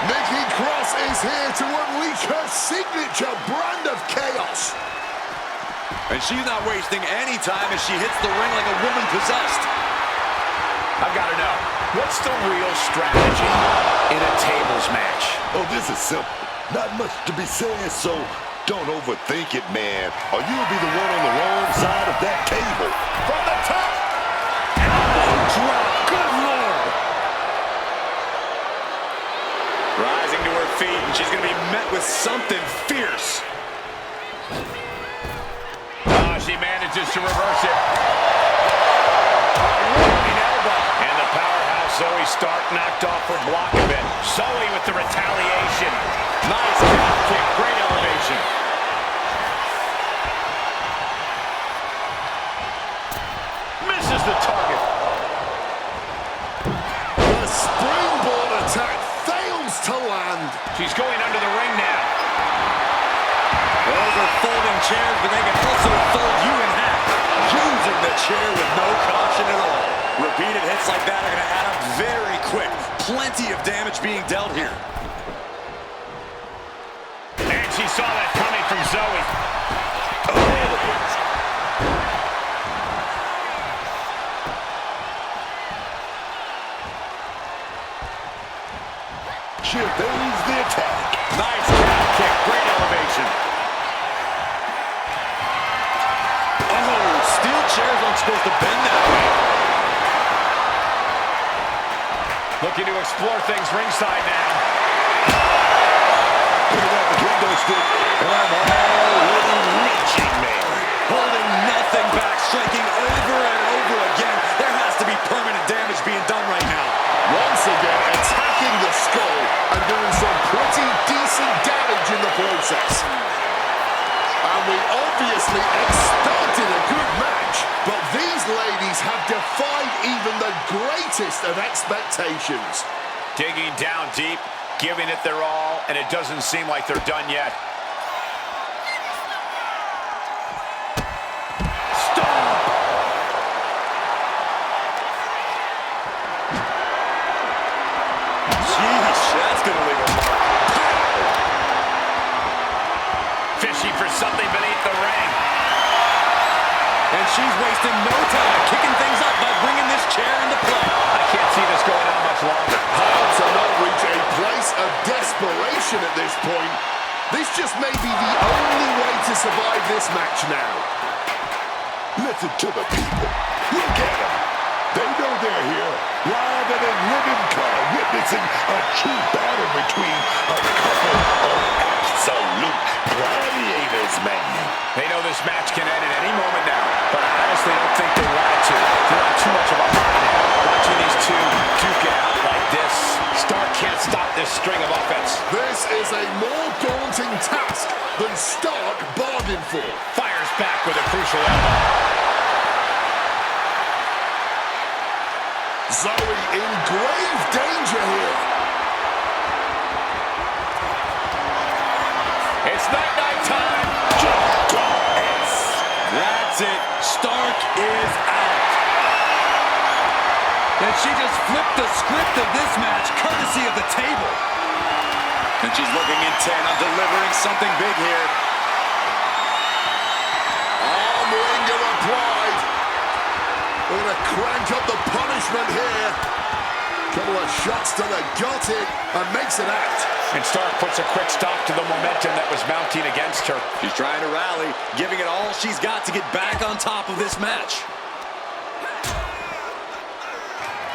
S4: Nikki Cross is here to unleash her signature brand of chaos.
S5: And she's not wasting any time as she hits the ring like a woman possessed.
S3: I've got to know, what's the real strategy in a tables match?
S4: Oh, this is simple. Not much to be said, so don't overthink it, man, or you'll be the one on the wrong side of that table.
S3: From the top! Elbow drop! Good Lord!
S5: Rising to her feet, and she's going to be met with something fierce.
S3: She manages to reverse it. And the powerhouse Zoe Stark knocked off her block a bit. Zoe with the retaliation. Nice calf kick, great elevation. Misses the target.
S4: The springboard attack fails to land.
S3: She's going under the ring now.
S5: Those are folding chairs, but they can also fold you in half. Using the chair with no caution at all. Repeated hits like that are going to add up very quick. Plenty of damage being dealt here.
S3: And she saw that coming from Zoe.
S4: She evades the attack.
S3: Nice calf kick, great elevation.
S5: Steel chairs aren't supposed to bend that way.
S3: Looking to explore things ringside now.
S4: Putting out the kendo stick, and I'm already reaching, man.
S5: Holding nothing back, striking over and over again. There has to be permanent damage being done right now.
S4: Once again, attacking the skull and doing some pretty decent damage in the process. And we obviously expected a good match, but these ladies have defied even the greatest of expectations.
S3: Digging down deep, giving it their all, and it doesn't seem like they're done yet. Stop!
S5: Jeez, that's going to leave a mark.
S3: Fishing for something beneath the ring.
S5: And she's wasting no time kicking things up by bringing this chair into play.
S3: I can't see this going on much longer.
S4: Hard to not reach a place of desperation at this point. This just may be the only way to survive this match now. Listen to the people. Look at them. They know they're here, live and in living color. witnessing a true battle between a couple of absolute gladiators, man.
S3: They know this match can end at any moment now, but I honestly don't think they want it to. They're on too much of a high now. Watching these two duke it out like this, Stark can't stop this string of offense.
S4: This is a more daunting task than Stark bargained for.
S3: Fires back with a crucial elbow.
S4: Zoe in grave danger here.
S3: It's night-night time.
S5: That's it. Stark is out. And she just flipped the script of this match, courtesy of the table. And she's looking intent on delivering something big here.
S4: Arm wringer applied. We're going to crank up the punishment here. Couple of shots to the gut and makes it out.
S3: And Stark puts a quick stop to the momentum that was mounting against her.
S5: She's trying to rally, giving it all she's got to get back on top of this match.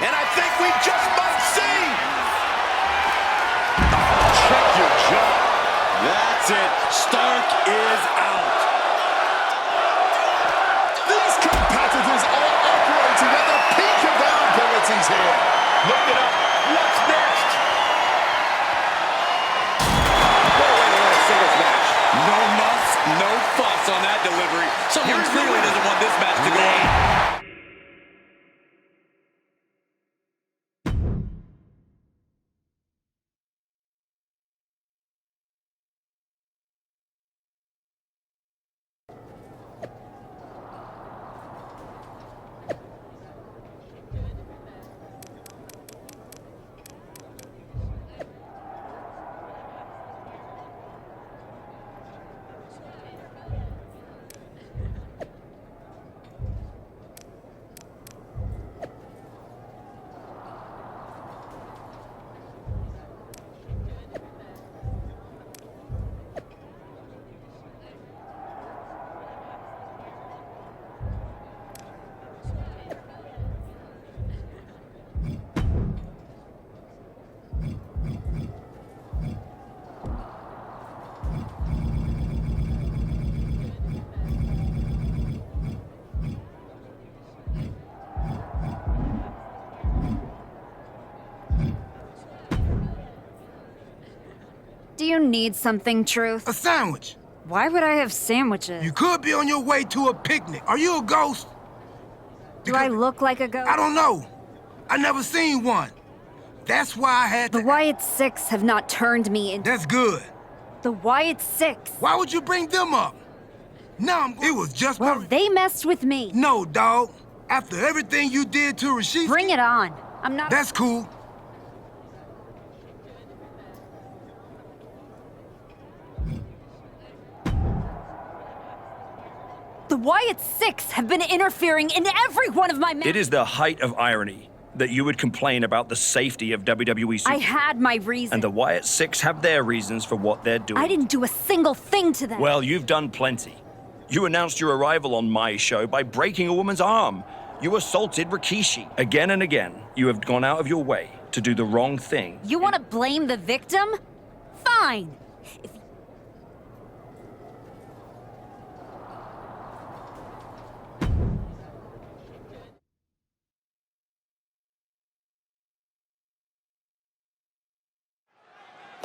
S3: And I think we just might see. Check your jaw.
S5: That's it. Stark is out.
S4: These competitors are operating at the peak of their abilities here.
S3: Look it up. What's next?
S5: What a way to win a singles match. No muss, no fuss on that delivery. Someone clearly doesn't want this match to go on.
S2: Do you need something, Truth?
S19: A sandwich.
S2: Why would I have sandwiches?
S19: You could be on your way to a picnic. Are you a ghost?
S2: Do I look like a ghost?
S19: I don't know. I never seen one. That's why I had to...
S2: The Wyatt Six have not turned me into...
S19: That's good.
S2: The Wyatt Six.
S19: Why would you bring them up? No, it was just...
S2: Well, they messed with me.
S19: No, dog. After everything you did to Rashid...
S2: Bring it on. I'm not...
S19: That's cool.
S2: The Wyatt Six have been interfering in every one of my matches.
S1: It is the height of irony that you would complain about the safety of WWE Super.
S2: I had my reasons.
S1: And the Wyatt Six have their reasons for what they're doing.
S2: I didn't do a single thing to them.
S1: Well, you've done plenty. You announced your arrival on my show by breaking a woman's arm. You assaulted Rikishi. Again and again, you have gone out of your way to do the wrong thing.
S2: You want to blame the victim? Fine.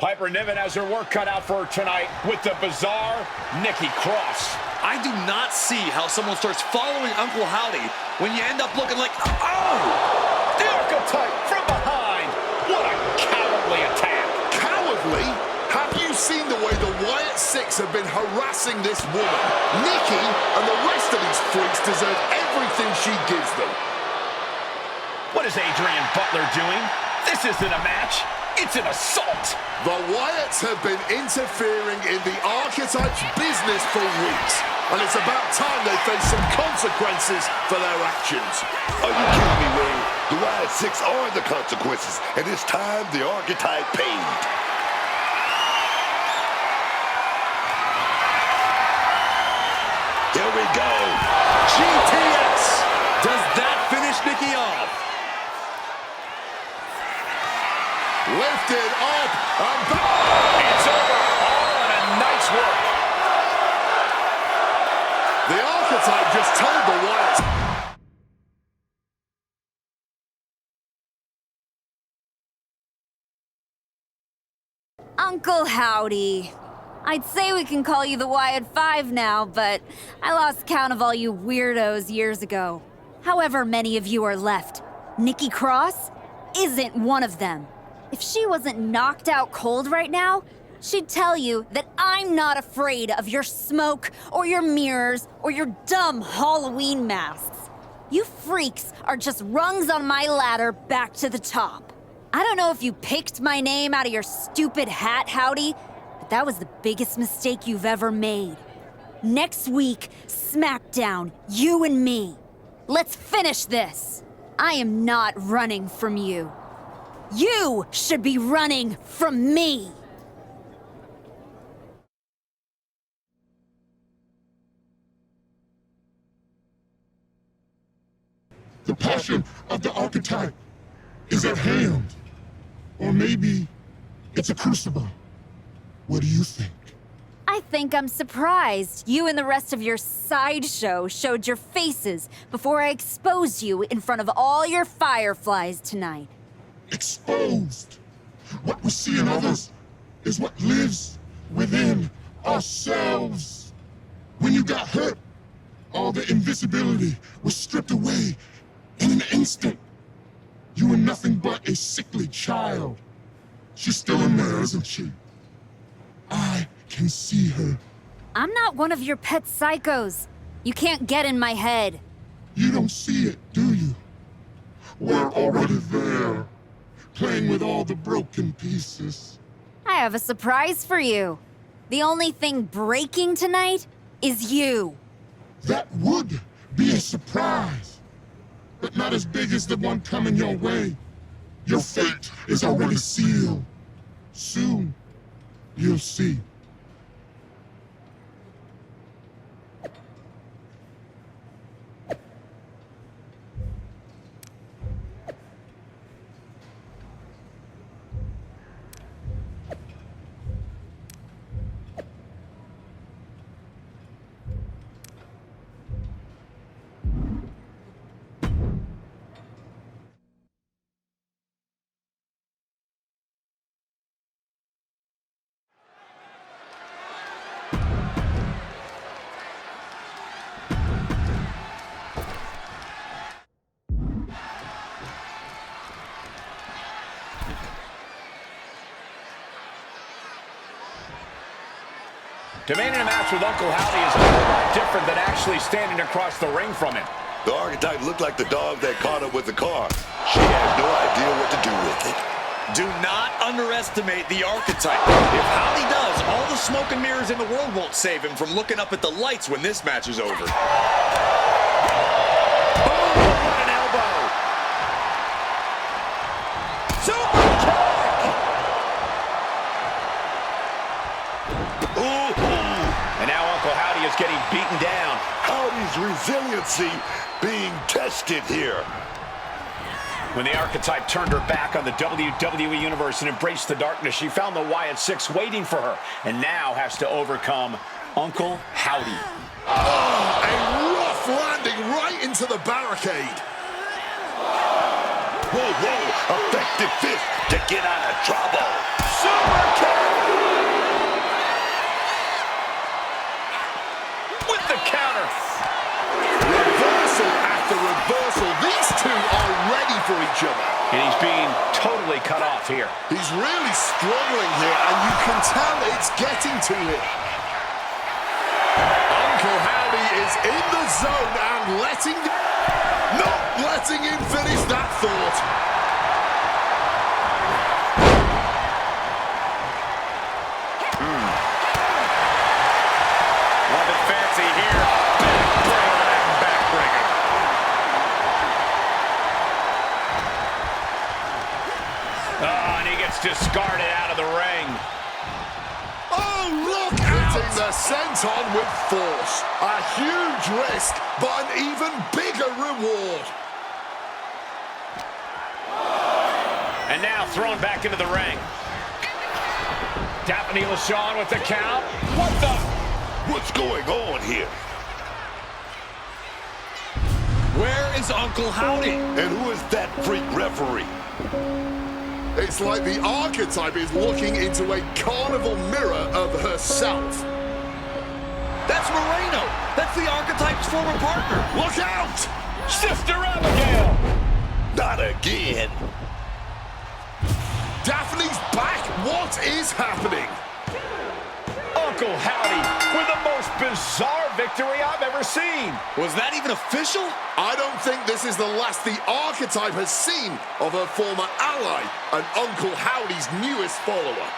S3: Piper Niven has her work cut out for her tonight with the bizarre Nikki Cross.
S5: I do not see how someone starts following Uncle Howdy when you end up looking like, oh!
S3: The archetype from behind. What a cowardly attack.
S4: Cowardly? Have you seen the way the Wyatt Six have been harassing this woman? Nikki and the rest of these freaks deserve everything she gives them.
S3: What is Adrian Butler doing? This isn't a match. It's an assault.
S4: The Wyatts have been interfering in the Archetype's business for weeks, and it's about time they face some consequences for their actions.
S20: Are you kidding me, Wayne? The Wyatt Six are the consequences, and it's time the Archetype paid.
S4: Here we go.
S5: GTS! Does that finish Nikki off?
S4: Lifted up and back.
S3: It's over. All in a nice work.
S4: The Archetype just told the Wyatts.
S2: Uncle Howdy. I'd say we can call you the Wyatt 5 now, but I lost count of all you weirdos years ago. However many of you are left, Nikki Cross isn't one of them. If she wasn't knocked out cold right now, she'd tell you that I'm not afraid of your smoke or your mirrors or your dumb Halloween masks. You freaks are just rungs on my ladder back to the top. I don't know if you picked my name out of your stupid hat, Howdy, but that was the biggest mistake you've ever made. Next week, SmackDown, you and me. Let's finish this. I am not running from you. You should be running from me.
S21: The passion of the Archetype is at hand. Or maybe it's a crucible. What do you think?
S2: I think I'm surprised you and the rest of your sideshow showed your faces before I exposed you in front of all your fireflies tonight.
S21: Exposed. What we see in others is what lives within ourselves. When you got hurt, all the invisibility was stripped away in an instant. You were nothing but a sickly child. She's still in there, isn't she? I can see her.
S2: I'm not one of your pet psychos. You can't get in my head.
S21: You don't see it, do you? We're already there, playing with all the broken pieces.
S2: I have a surprise for you. The only thing breaking tonight is you.
S21: That would be a surprise, but not as big as the one coming your way. Your fate is already sealed. Soon, you'll see.
S3: Demanding a match with Uncle Howdy is a lot different than actually standing across the ring from him.
S20: The Archetype looked like the dog that caught up with the car. She has no idea what to do with it.
S5: Do not underestimate the Archetype. If Howdy does, all the smoke and mirrors in the world won't save him from looking up at the lights when this match is over.
S3: Getting beaten down.
S20: Howdy's resiliency being tested here.
S3: When the Archetype turned her back on the WWE Universe and embraced the darkness, she found the Wyatt 6 waiting for her, and now has to overcome Uncle Howdy.
S4: Oh, a rough landing right into the barricade.
S20: Whoa, whoa, effective fist to get out of trouble.
S3: Super kick! The counter.
S4: Reversal after reversal. These two are ready for each other.
S3: And he's being totally cut off here.
S4: He's really struggling here, and you can tell it's getting to him. Uncle Howdy is in the zone and not letting him finish that thought.
S3: Fancy here. Backbreaker. Oh, and he gets discarded out of the ring.
S4: Oh, look out! Hitting the senton with force. A huge risk, but an even bigger reward.
S3: And now thrown back into the ring. Daphne LaShawn with the count. What the?
S20: What's going on here?
S5: Where is Uncle Howdy?
S20: And who is that freak referee?
S4: It's like the archetype is looking into a carnival mirror of herself.
S5: That's Moreno. That's the archetype's former partner.
S20: Look out!
S3: Sister Abigail!
S20: Not again.
S4: Daphne's back. What is happening?
S3: Uncle Howdy with the most bizarre victory I've ever seen.
S5: Was that even official?
S4: I don't think this is the last the archetype has seen of her former ally and Uncle Howdy's newest follower.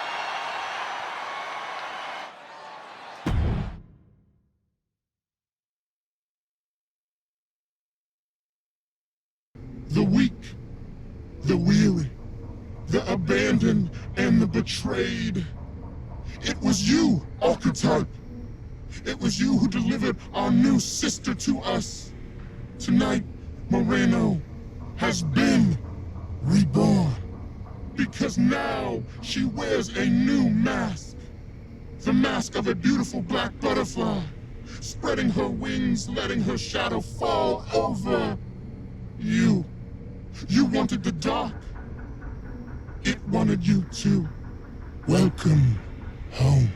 S21: The weak, the weary, the abandoned, and the betrayed. It was you, archetype. It was you who delivered our new sister to us. Tonight, Moreno has been reborn. Because now she wears a new mask. The mask of a beautiful black butterfly, spreading her wings, letting her shadow fall over you. You wanted the dark. It wanted you too. Welcome home.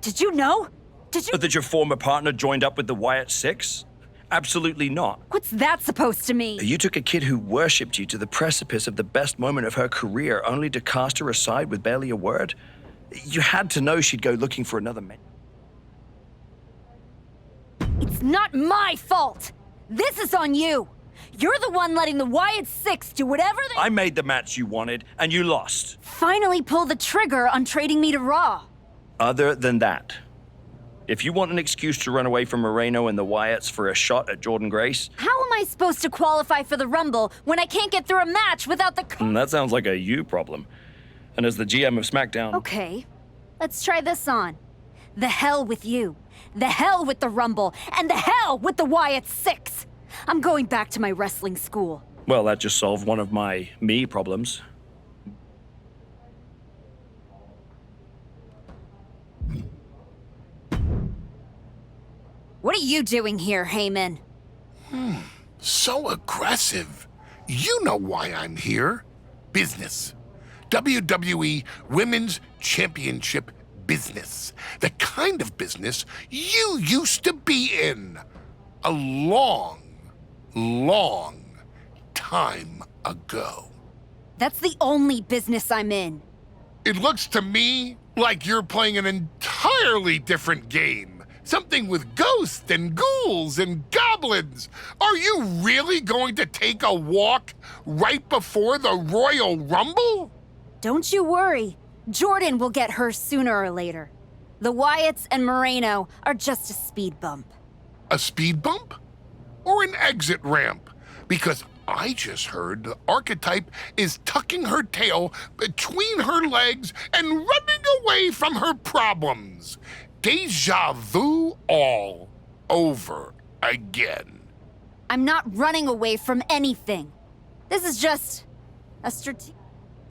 S2: Did you know? Did you?
S1: That your former partner joined up with the Wyatt Six? Absolutely not.
S2: What's that supposed to mean?
S1: You took a kid who worshipped you to the precipice of the best moment of her career only to cast her aside with barely a word? You had to know she'd go looking for another man.
S2: It's not my fault! This is on you! You're the one letting the Wyatt Six do whatever they—
S1: I made the match you wanted, and you lost.
S2: Finally pull the trigger on trading me to Raw.
S1: Other than that, if you want an excuse to run away from Moreno and the Wyatts for a shot at Jordan Grace—
S2: How am I supposed to qualify for the Rumble when I can't get through a match without the—
S1: That sounds like a you problem. And as the GM of SmackDown—
S2: Okay, let's try this on. The hell with you. The hell with the Rumble. And the hell with the Wyatt Six. I'm going back to my wrestling school.
S1: Well, that just solved one of my me problems.
S2: What are you doing here, Heyman?
S16: So aggressive. You know why I'm here. Business. WWE Women's Championship business. The kind of business you used to be in. A long, long time ago.
S2: That's the only business I'm in.
S16: It looks to me like you're playing an entirely different game. Something with ghosts and ghouls and goblins. Are you really going to take a walk right before the Royal Rumble?
S2: Don't you worry. Jordan will get her sooner or later. The Wyatts and Moreno are just a speed bump.
S16: A speed bump? Or an exit ramp? Because I just heard the archetype is tucking her tail between her legs and running away from her problems. Deja vu all over again.
S2: I'm not running away from anything. This is just a strategic...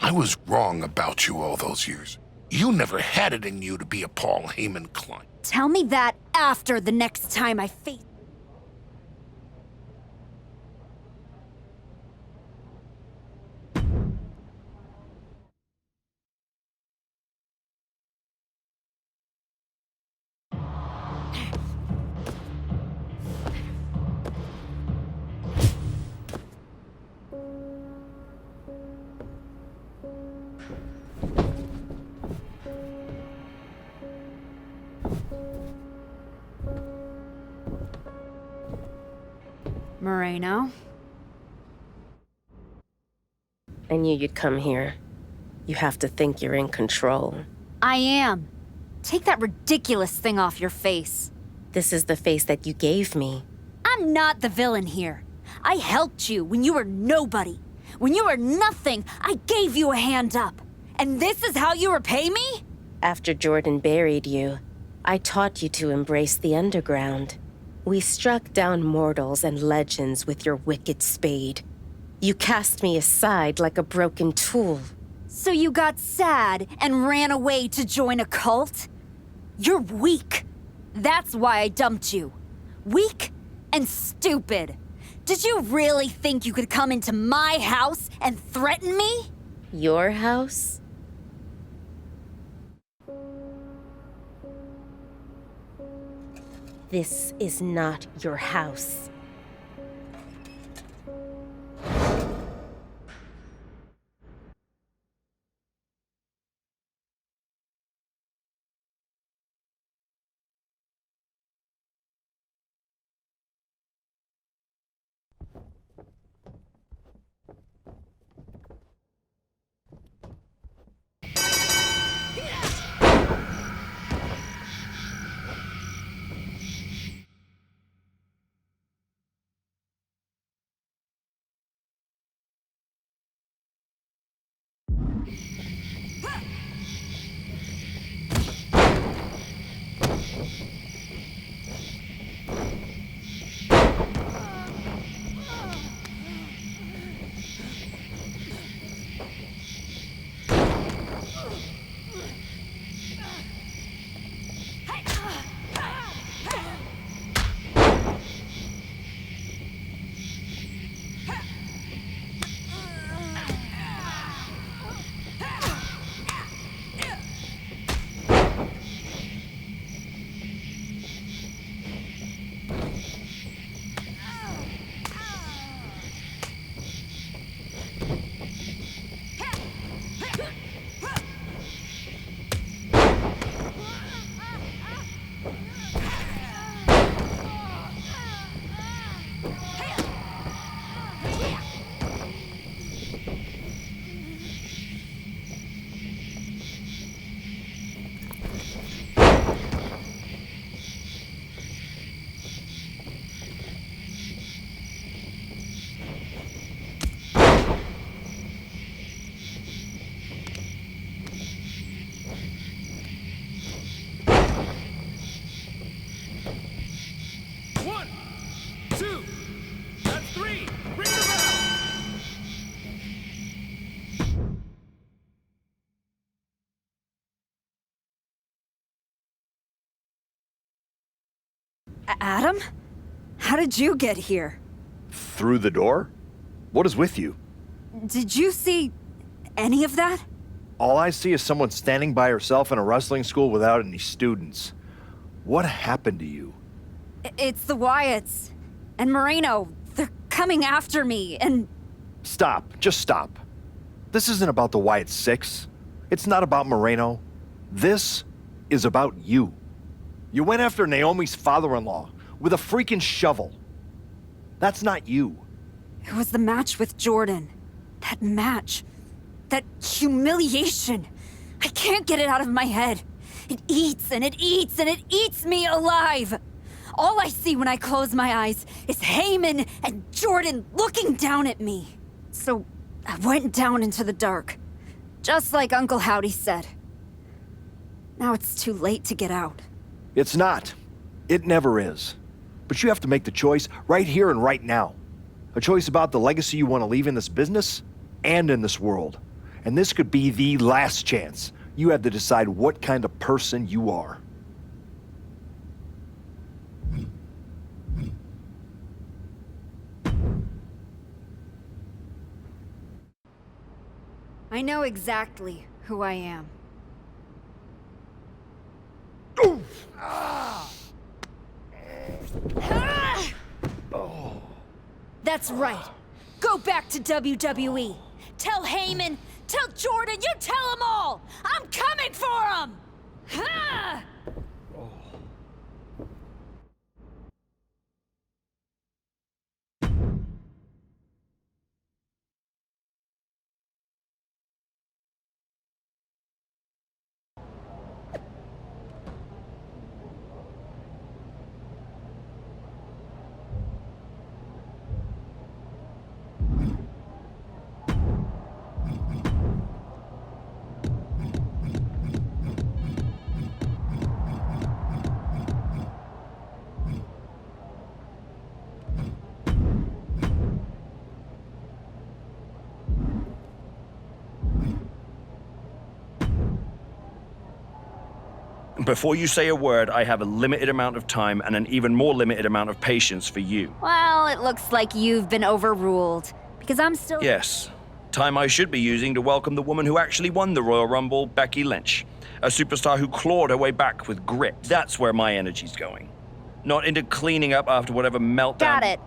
S16: I was wrong about you all those years. You never had it in you to be a Paul Heyman client.
S2: Tell me that after the next time I face... Moreno?
S8: I knew you'd come here. You have to think you're in control.
S2: I am. Take that ridiculous thing off your face.
S8: This is the face that you gave me.
S2: I'm not the villain here. I helped you when you were nobody. When you were nothing, I gave you a hand up. And this is how you repay me?
S8: After Jordan buried you, I taught you to embrace the underground. We struck down mortals and legends with your wicked spade. You cast me aside like a broken tool.
S2: So you got sad and ran away to join a cult? You're weak. That's why I dumped you. Weak and stupid. Did you really think you could come into my house and threaten me?
S8: Your house? This is not your house.
S2: Adam? How did you get here?
S6: Through the door? What is with you?
S2: Did you see any of that?
S6: All I see is someone standing by herself in a wrestling school without any students. What happened to you?
S2: It's the Wyatts. And Moreno. They're coming after me, and...
S6: Stop. Just stop. This isn't about the Wyatt Six. It's not about Moreno. This is about you. You went after Naomi's father-in-law with a freaking shovel. That's not you.
S2: It was the match with Jordan. That match. That humiliation. I can't get it out of my head. It eats and it eats and it eats me alive. All I see when I close my eyes is Heyman and Jordan looking down at me. So I went down into the dark. Just like Uncle Howdy said. Now it's too late to get out.
S6: It's not. It never is. But you have to make the choice right here and right now. A choice about the legacy you want to leave in this business and in this world. And this could be the last chance. You have to decide what kind of person you are.
S2: I know exactly who I am. That's right. Go back to WWE. Tell Heyman, tell Jordan, you tell them all! I'm coming for them!
S1: Before you say a word, I have a limited amount of time and an even more limited amount of patience for you.
S2: Well, it looks like you've been overruled. Because I'm still...
S1: Yes. Time I should be using to welcome the woman who actually won the Royal Rumble, Becky Lynch. A superstar who clawed her way back with grit. That's where my energy's going. Not into cleaning up after whatever meltdown...
S2: Got it.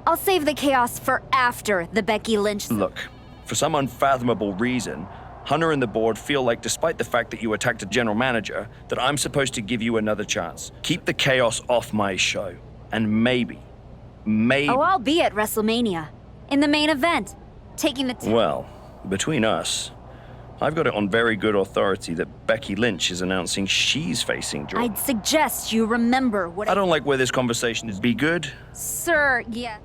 S2: I'll save the chaos for after the Becky Lynch...
S1: Look, for some unfathomable reason, Hunter and the board feel like, despite the fact that you attacked a general manager, that I'm supposed to give you another chance. Keep the chaos off my show. And maybe...
S2: Oh, I'll be at WrestleMania. In the main event. Taking the...
S1: Well, between us, I've got it on very good authority that Becky Lynch is announcing she's facing Jordan.
S2: I'd suggest you remember what...
S1: I don't like where this conversation is. Be good?
S2: Sir, yeah.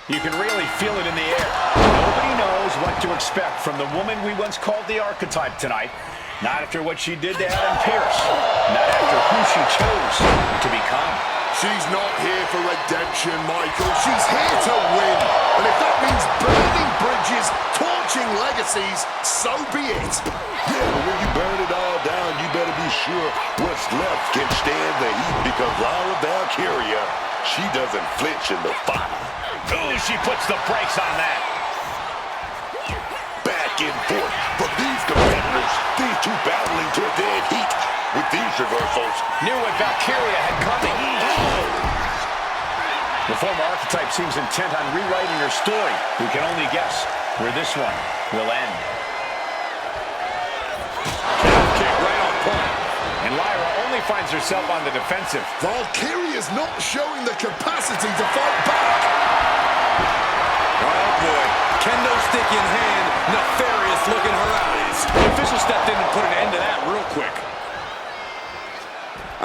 S3: You can really feel it in the air. Nobody knows what to expect from the woman we once called the archetype tonight. Not after what she did to Adam Pearce. Not after who she chose to become.
S4: She's not here for redemption, Michael. She's here to win. And if that means burning bridges, torching legacies, so be it. Yeah, but when you burn it all down, you better be sure what's left can stand the heat, because Laura Valkyria, she doesn't flinch in the fire.
S3: Ooh, she puts the brakes on that.
S4: Back and forth from these competitors. These two battling to a dead heat with these reversals.
S3: Knew what Valkyria had coming. The former archetype seems intent on rewriting her story. We can only guess where this one will end. Calf kick right on point. And Lyra only finds herself on the defensive.
S4: Valkyria's not showing the capacity to fight back.
S5: Oh boy, kendo stick in hand, nefarious look in her eyes. The official stepped in and put an end to that real quick.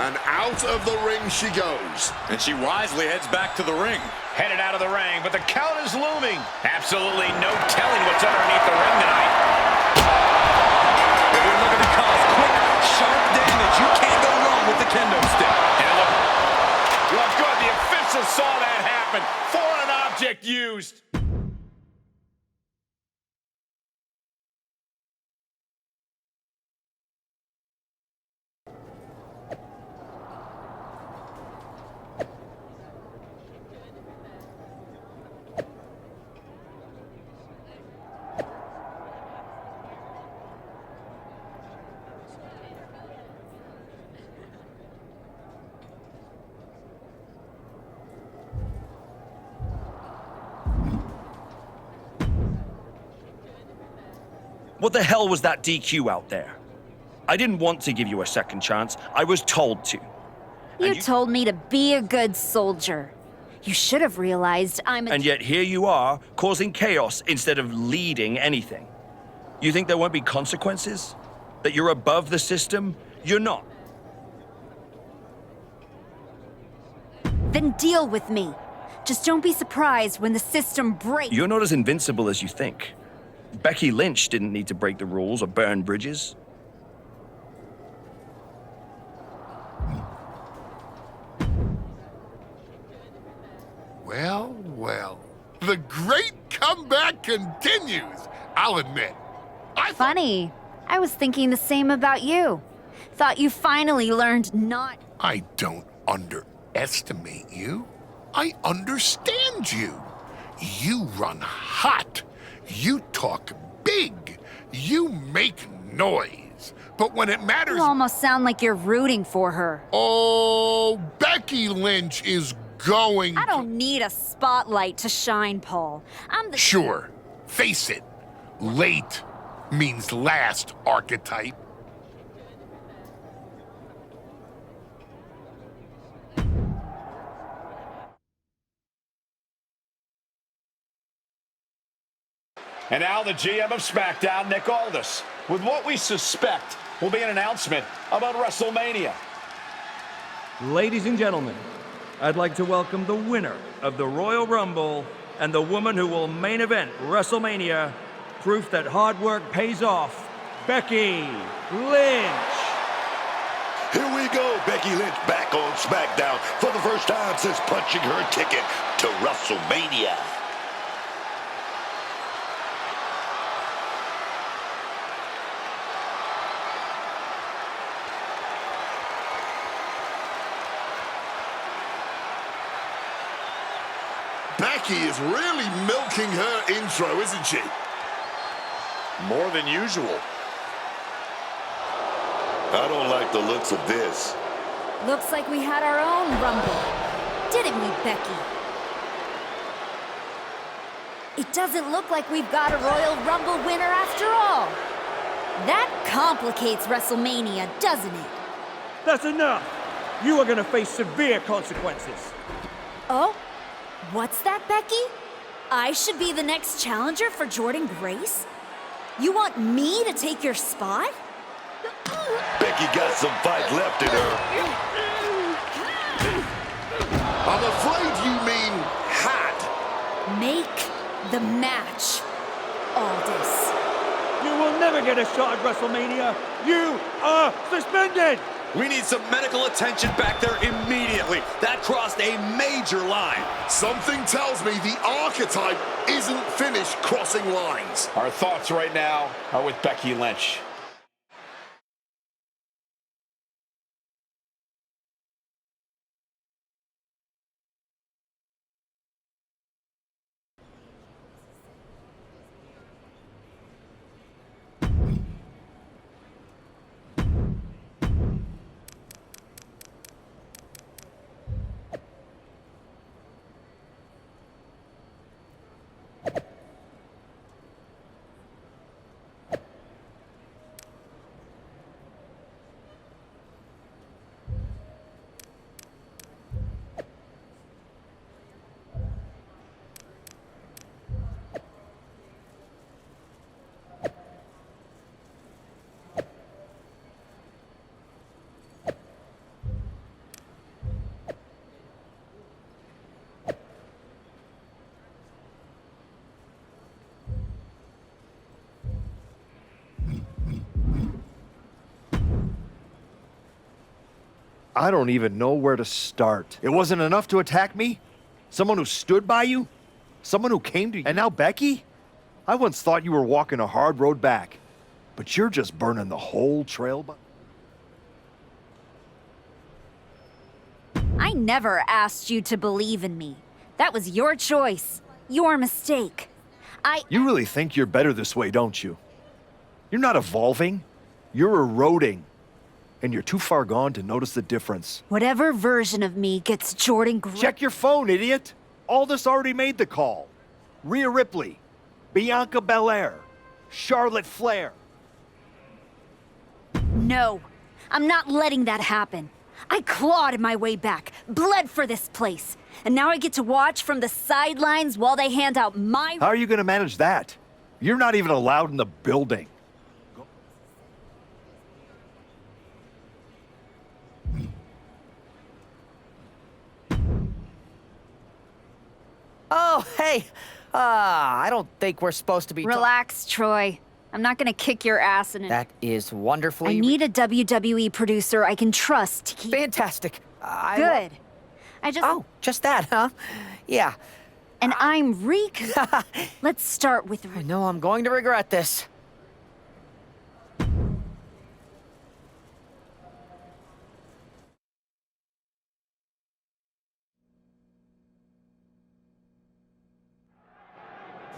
S4: And out of the ring she goes.
S5: And she wisely heads back to the ring.
S3: Headed out of the ring, but the count is looming. Absolutely no telling what's underneath the ring tonight.
S5: If you're looking to cause quick, sharp damage, you can't go wrong with the kendo stick.
S3: And look good. The official saw that happen. Foreign object used.
S1: What the hell was that DQ out there? I didn't want to give you a second chance. I was told to.
S2: You told me to be a good soldier. You should have realized I'm a...
S1: And yet here you are, causing chaos instead of leading anything. You think there won't be consequences? That you're above the system? You're not.
S2: Then deal with me. Just don't be surprised when the system breaks.
S1: You're not as invincible as you think. Becky Lynch didn't need to break the rules or burn bridges.
S16: Well, well. The great comeback continues, I'll admit.
S2: Funny. I was thinking the same about you. Thought you finally learned not...
S16: I don't underestimate you. I understand you. You run hot. You talk big. You make noise. But when it matters...
S2: You almost sound like you're rooting for her.
S16: Oh, Becky Lynch is going
S2: I don't need a spotlight to shine, Paul. I'm the...
S16: Sure. Face it. Late means last, archetype.
S3: And now the GM of SmackDown, Nick Aldis, with what we suspect will be an announcement about WrestleMania.
S7: Ladies and gentlemen, I'd like to welcome the winner of the Royal Rumble and the woman who will main event WrestleMania, proof that hard work pays off, Becky Lynch.
S20: Here we go, Becky Lynch back on SmackDown for the first time since punching her ticket to WrestleMania.
S4: Becky is really milking her intro, isn't she?
S5: More than usual.
S20: I don't like the looks of this.
S2: Looks like we had our own Rumble. Didn't we, Becky? It doesn't look like we've got a Royal Rumble winner after all. That complicates WrestleMania, doesn't it?
S7: That's enough. You are going to face severe consequences.
S2: Oh? What's that, Becky? I should be the next challenger for Jordynne Grace? You want me to take your spot?
S20: Becky got some fight left in her.
S4: I'm afraid you mean had.
S2: Make the match, Aldis.
S7: You will never get a shot at WrestleMania. You are suspended.
S5: We need some medical attention back there immediately. That crossed a major line.
S4: Something tells me the archetype isn't finished crossing lines.
S3: Our thoughts right now are with Becky Lynch.
S6: I don't even know where to start. It wasn't enough to attack me? Someone who stood by you? Someone who came to you? And now Becky? I once thought you were walking a hard road back, but you're just burning the whole trail.
S2: I never asked you to believe in me. That was your choice. Your mistake.
S6: You really think you're better this way, don't you? You're not evolving. You're eroding. And you're too far gone to notice the difference.
S2: Whatever version of me gets Jordynne Grace.
S6: Check your phone, idiot. Aldis already made the call. Rhea Ripley, Bianca Belair, Charlotte Flair.
S2: No, I'm not letting that happen. I clawed my way back, bled for this place. And now I get to watch from the sidelines while they hand out my...
S6: How are you going to manage that? You're not even allowed in the building.
S22: Oh, hey. I don't think we're supposed to be...
S2: Relax, Troy. I'm not gonna kick your ass in it.
S22: That is wonderfully...
S2: I need a WWE producer I can trust to keep...
S22: Fantastic.
S2: Good. I just...
S22: Oh, just that, huh? Yeah.
S2: And I'm Let's start with...
S22: I know I'm going to regret this.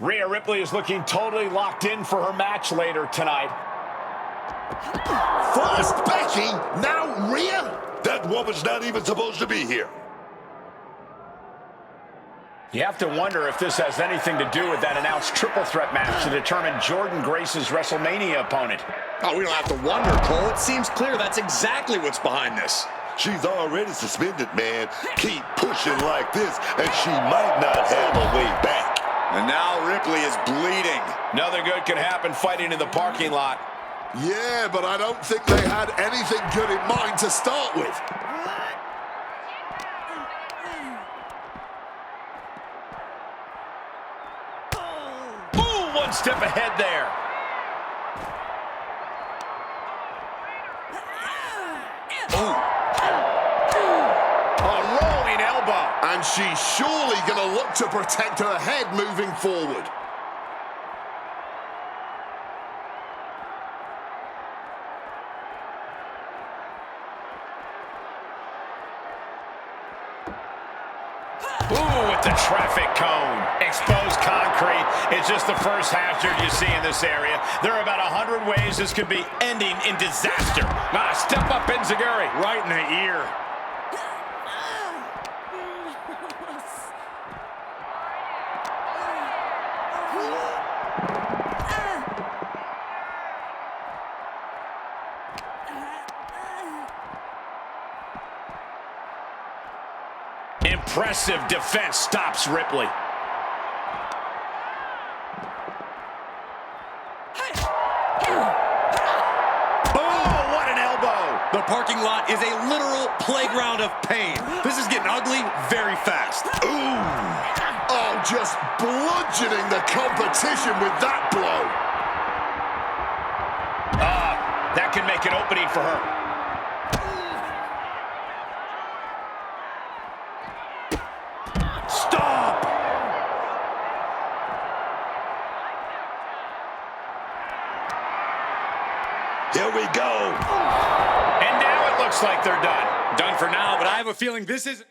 S3: Rhea Ripley is looking totally locked in for her match later tonight.
S20: First Becky, now Rhea? That woman's not even supposed to be here.
S3: You have to wonder if this has anything to do with that announced triple threat match to determine Jordynne Grace's WrestleMania opponent.
S5: Oh, we don't have to wonder, Cole. It seems clear that's exactly what's behind this.
S20: She's already suspended, man. Keep pushing like this, and she might not have a way back.
S5: And now Ripley is bleeding.
S3: Nothing good can happen fighting in the parking lot.
S4: Yeah, but I don't think they had anything good in mind to start with.
S3: Ooh, one step ahead there. A rolling elbow.
S4: And she's surely going to look to protect her head moving forward.
S3: Ooh, with the traffic cone. Exposed concrete is just the first hazard you see in this area. There are about 100 ways this could be ending in disaster. Step up Enziguri. Right in the ear. Impressive defense stops Ripley. Oh, what an elbow!
S5: The parking lot is a literal playground of pain. This is getting ugly very fast.
S4: Ooh! Oh, just bludgeoning the competition with that blow.
S3: That can make an opening for her.
S20: Here we go.
S3: And now it looks like they're done.
S5: Done for now, but I have a feeling this is...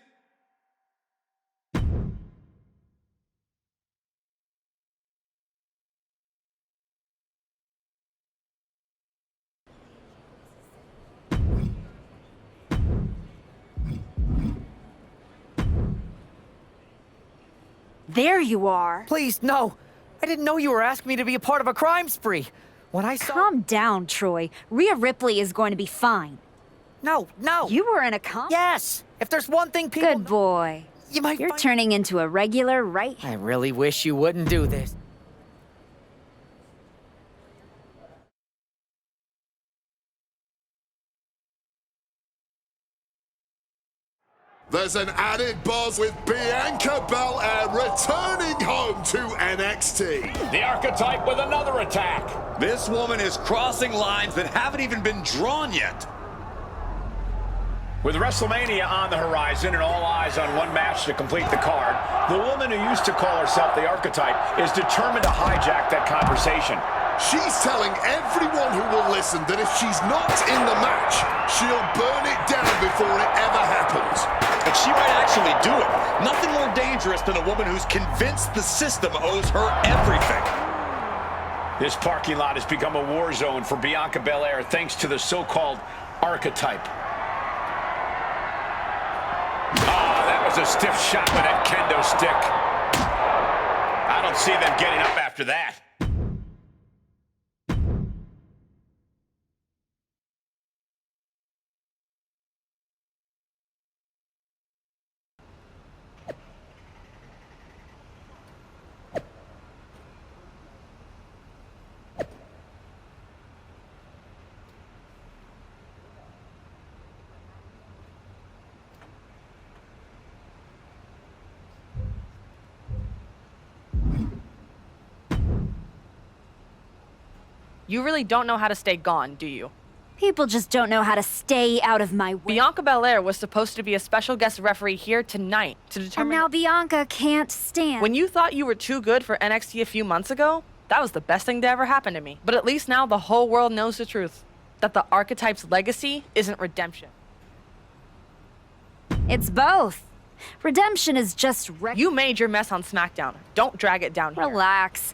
S2: There you are.
S22: Please, no. I didn't know you were asking me to be a part of a crime spree. When I saw...
S2: Calm down, Troy. Rhea Ripley is going to be fine.
S22: No.
S2: You were in a
S22: Yes! If there's one thing people...
S2: Good boy. You're turning into a regular right...
S22: I really wish you wouldn't do this.
S4: There's an added buzz with Bianca Belair returning home to NXT.
S3: The Archetype with another attack.
S5: This woman is crossing lines that haven't even been drawn yet.
S3: With WrestleMania on the horizon and all eyes on one match to complete the card, the woman who used to call herself the Archetype is determined to hijack that conversation.
S4: She's telling everyone who will listen that if she's not in the match, she'll burn it down before it ever happens.
S5: And she might actually do it. Nothing more dangerous than a woman who's convinced the system owes her everything.
S3: This parking lot has become a war zone for Bianca Belair thanks to the so-called Archetype. That was a stiff shot with that kendo stick. I don't see them getting up after that.
S10: You really don't know how to stay gone, do you?
S2: People just don't know how to stay out of my way.
S10: Bianca Belair was supposed to be a special guest referee here tonight to determine...
S2: And now Bianca can't stand.
S10: When you thought you were too good for NXT a few months ago, that was the best thing to ever happen to me. But at least now the whole world knows the truth. That the Archetype's legacy isn't redemption.
S2: It's both. Redemption is just...
S10: You made your mess on SmackDown. Don't drag it down here.
S2: Relax.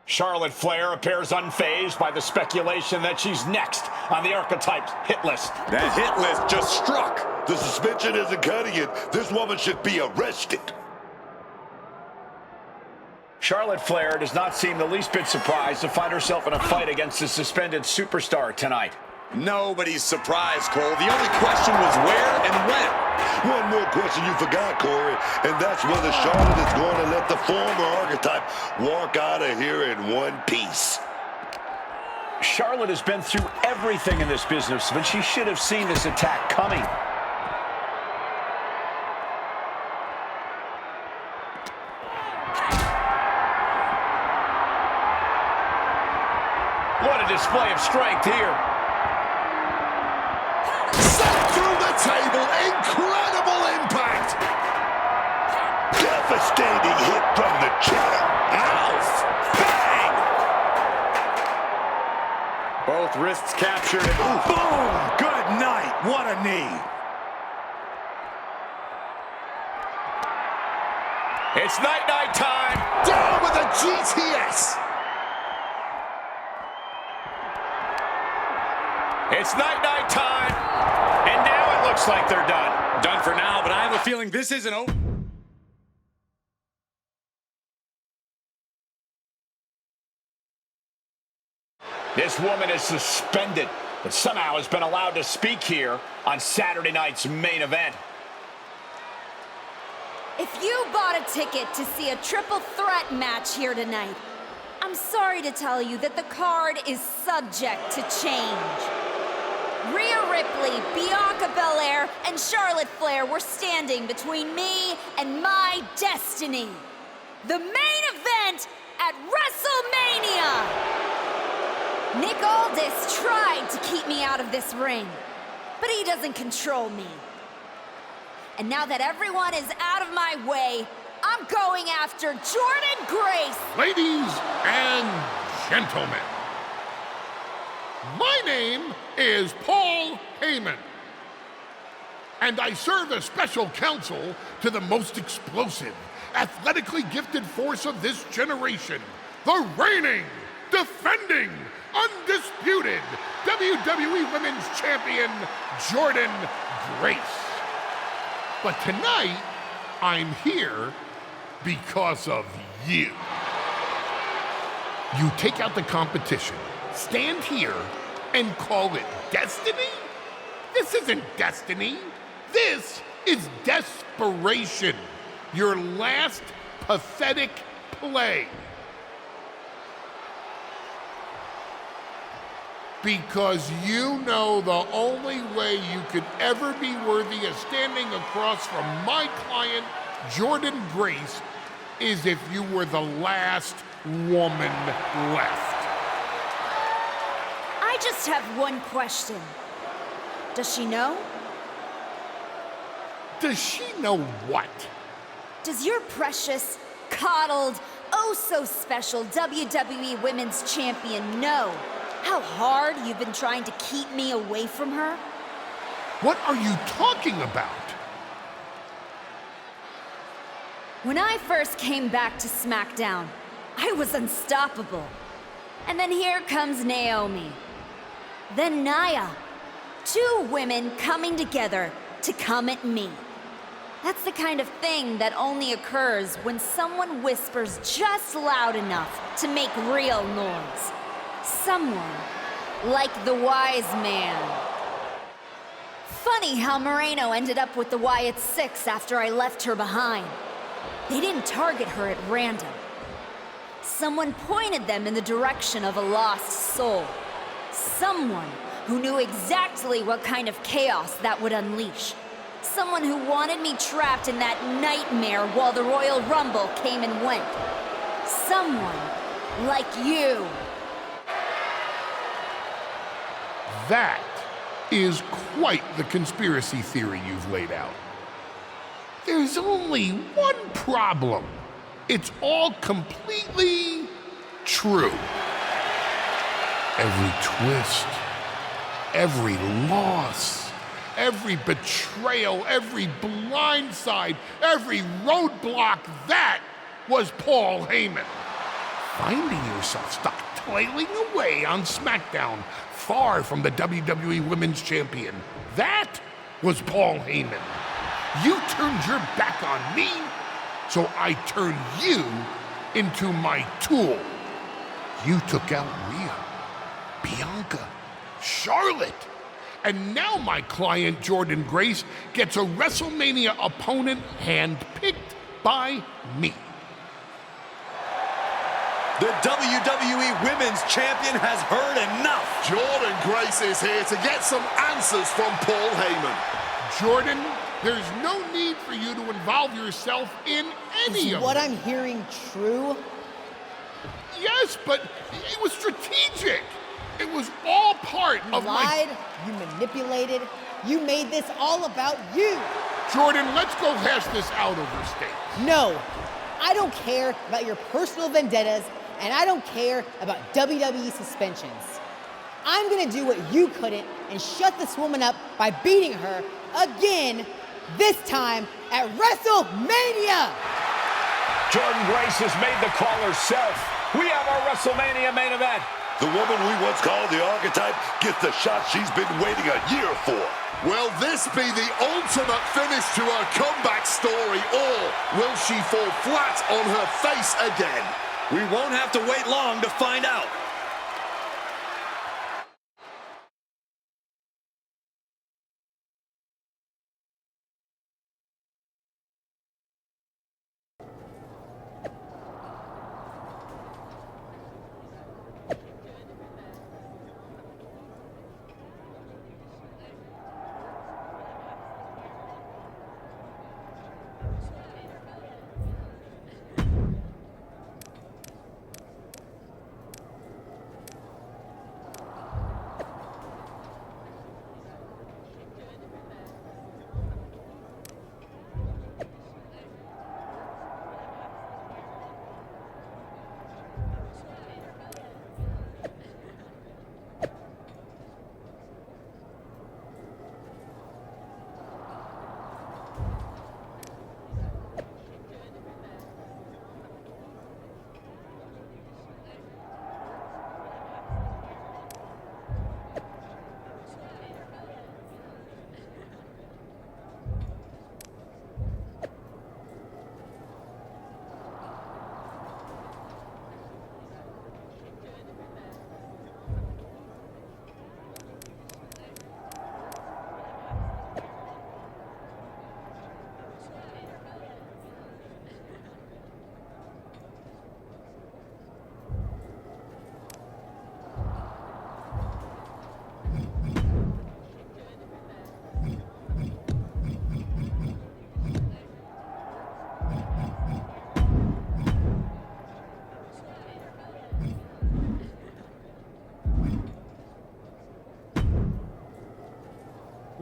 S3: Charlotte Flair appears unfazed by the speculation that she's next on the Archetypes hit list.
S4: That hit list just struck. The suspension isn't cutting it. This woman should be arrested.
S3: Charlotte Flair does not seem the least bit surprised to find herself in a fight against the suspended superstar tonight.
S5: Nobody's surprised, Cole. The only question was where and when.
S4: One more question you forgot, Corey, and that's whether Charlotte is going to let the former Archetype walk out of here in one piece.
S3: Charlotte has been through everything in this business, but she should have seen this attack coming. What a display of strength here.
S4: Set through the table. Incredible impact. Devastating hit from the chair. Ouch. Bang.
S5: Both wrists captured. Boom. Good night. What a knee.
S3: It's night-night time.
S4: Down with a GTS.
S3: It's night-night time, and now it looks like they're done.
S5: Done for now, but I have a feeling this isn't over.
S3: This woman is suspended, but somehow has been allowed to speak here on Saturday night's main event.
S2: If you bought a ticket to see a triple threat match here tonight, I'm sorry to tell you that the card is subject to change. Rhea Ripley, Bianca Belair, and Charlotte Flair were standing between me and my destiny. The main event at WrestleMania! Nick Aldis tried to keep me out of this ring, but he doesn't control me. And now that everyone is out of my way, I'm going after Jordynne Grace.
S16: Ladies and gentlemen, my name is Paul Heyman, and I serve as special counsel to the most explosive, athletically gifted force of this generation, the reigning, defending, undisputed WWE Women's Champion, Jordynne Grace. But tonight, I'm here because of you. You take out the competition, stand here, and call it destiny? This isn't destiny. This is desperation. Your last pathetic play. Because you know the only way you could ever be worthy of standing across from my client, Jordynne Grace, is if you were the last woman left.
S2: I just have one question. Does she know?
S16: Does she know what?
S2: Does your precious, coddled, oh-so-special WWE Women's Champion know how hard you've been trying to keep me away from her?
S16: What are you talking about?
S2: When I first came back to SmackDown, I was unstoppable. And then here comes Naomi. Then Nia. Two women coming together to come at me. That's the kind of thing that only occurs when someone whispers just loud enough to make real noise. Someone like the Wise Man. Funny how Moreno ended up with the Wyatt Six after I left her behind. They didn't target her at random. Someone pointed them in the direction of a lost soul. Someone who knew exactly what kind of chaos that would unleash. Someone who wanted me trapped in that nightmare while the Royal Rumble came and went. Someone like you.
S16: That is quite the conspiracy theory you've laid out. There's only one problem. It's all completely true. Every twist, every loss, every betrayal, every blindside, every roadblock, that was Paul Heyman. finding yourself stuck toiling away on SmackDown, far from the WWE Women's Champion. That was Paul Heyman. You turned your back on me, so I turned you into my tool. You took out Rhea, Bianca, Charlotte, and now my client Jordan Grace gets a WrestleMania opponent handpicked by me.
S5: The WWE Women's Champion has heard enough.
S4: Jordan Grace is here to get some answers from Paul Heyman.
S16: Jordan, there's no need for you to involve yourself in any of
S11: what
S16: it.
S11: I'm hearing true?
S16: Yes, but it was strategic. It was all part
S11: You
S16: of
S11: lied, you manipulated, you made this all about you.
S16: Jordan, let's go hash this out over steak.
S11: No, I don't care about your personal vendettas, and I don't care about WWE suspensions. I'm gonna do what you couldn't and shut this woman up by beating her again, this time at WrestleMania!
S3: Jordan Grace has made the call herself. We have our WrestleMania main event.
S20: The woman we once called the archetype gets the shot she's been waiting a year for.
S4: Will this be the ultimate finish to her comeback story, or will she fall flat on her face again?
S5: We won't have to wait long to find out.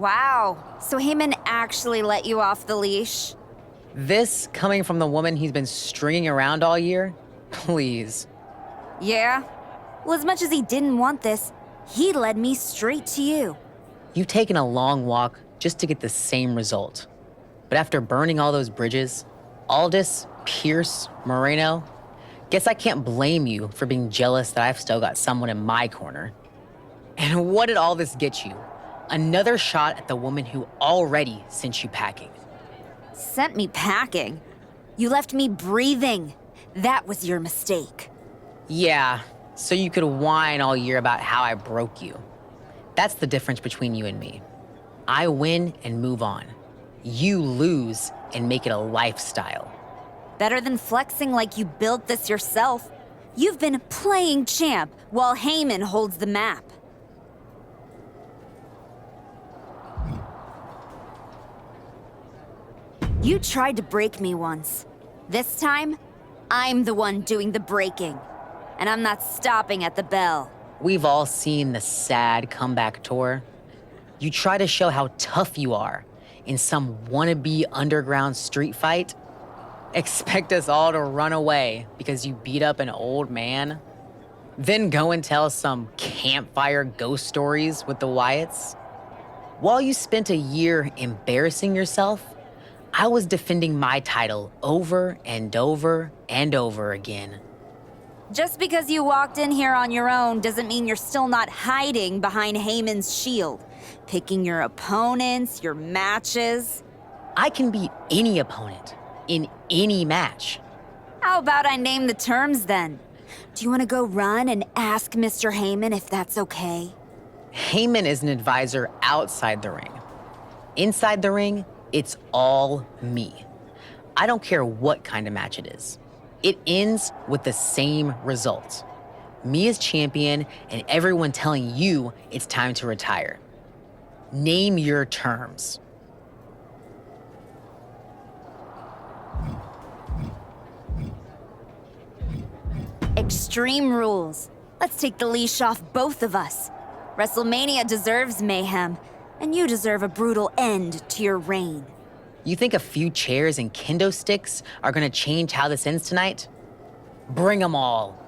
S2: Wow, so Heyman actually let you off the leash?
S22: This coming from the woman he's been stringing around all year? Please.
S2: Yeah? Well, as much as he didn't want this, he led me straight to you.
S22: You've taken a long walk just to get the same result. But after burning all those bridges, Aldis, Pierce, Moreno, guess I can't blame you for being jealous that I've still got someone in my corner. And what did all this get you? Another shot at the woman who already sent you packing.
S2: Sent me packing? You left me breathing. That was your mistake.
S22: Yeah, so you could whine all year about how I broke you. That's the difference between you and me. I win and move on. You lose and make it a lifestyle.
S2: Better than flexing like you built this yourself. You've been playing champ while Heyman holds the map. You tried to break me once. This time, I'm the one doing the breaking. And I'm not stopping at the bell.
S22: We've all seen the sad comeback tour. You try to show how tough you are in some wannabe underground street fight. Expect us all to run away because you beat up an old man. Then go and tell some campfire ghost stories with the Wyatts. While you spent a year embarrassing yourself, I was defending my title over and over and over again.
S2: Just because you walked in here on your own doesn't mean you're still not hiding behind Heyman's shield, picking your opponents, your matches.
S22: I can beat any opponent in any match.
S2: How about I name the terms then? Do you want to go run and ask Mr. Heyman if that's okay?
S22: Heyman is an advisor outside the ring. Inside the ring, it's all me. I don't care what kind of match it is. It ends with the same result. Me as champion and everyone telling you it's time to retire. Name your terms.
S2: Extreme rules. Let's take the leash off both of us. WrestleMania deserves mayhem, and you deserve a brutal end to your reign.
S22: You think a few chairs and kendo sticks are gonna change how this ends tonight? Bring them all.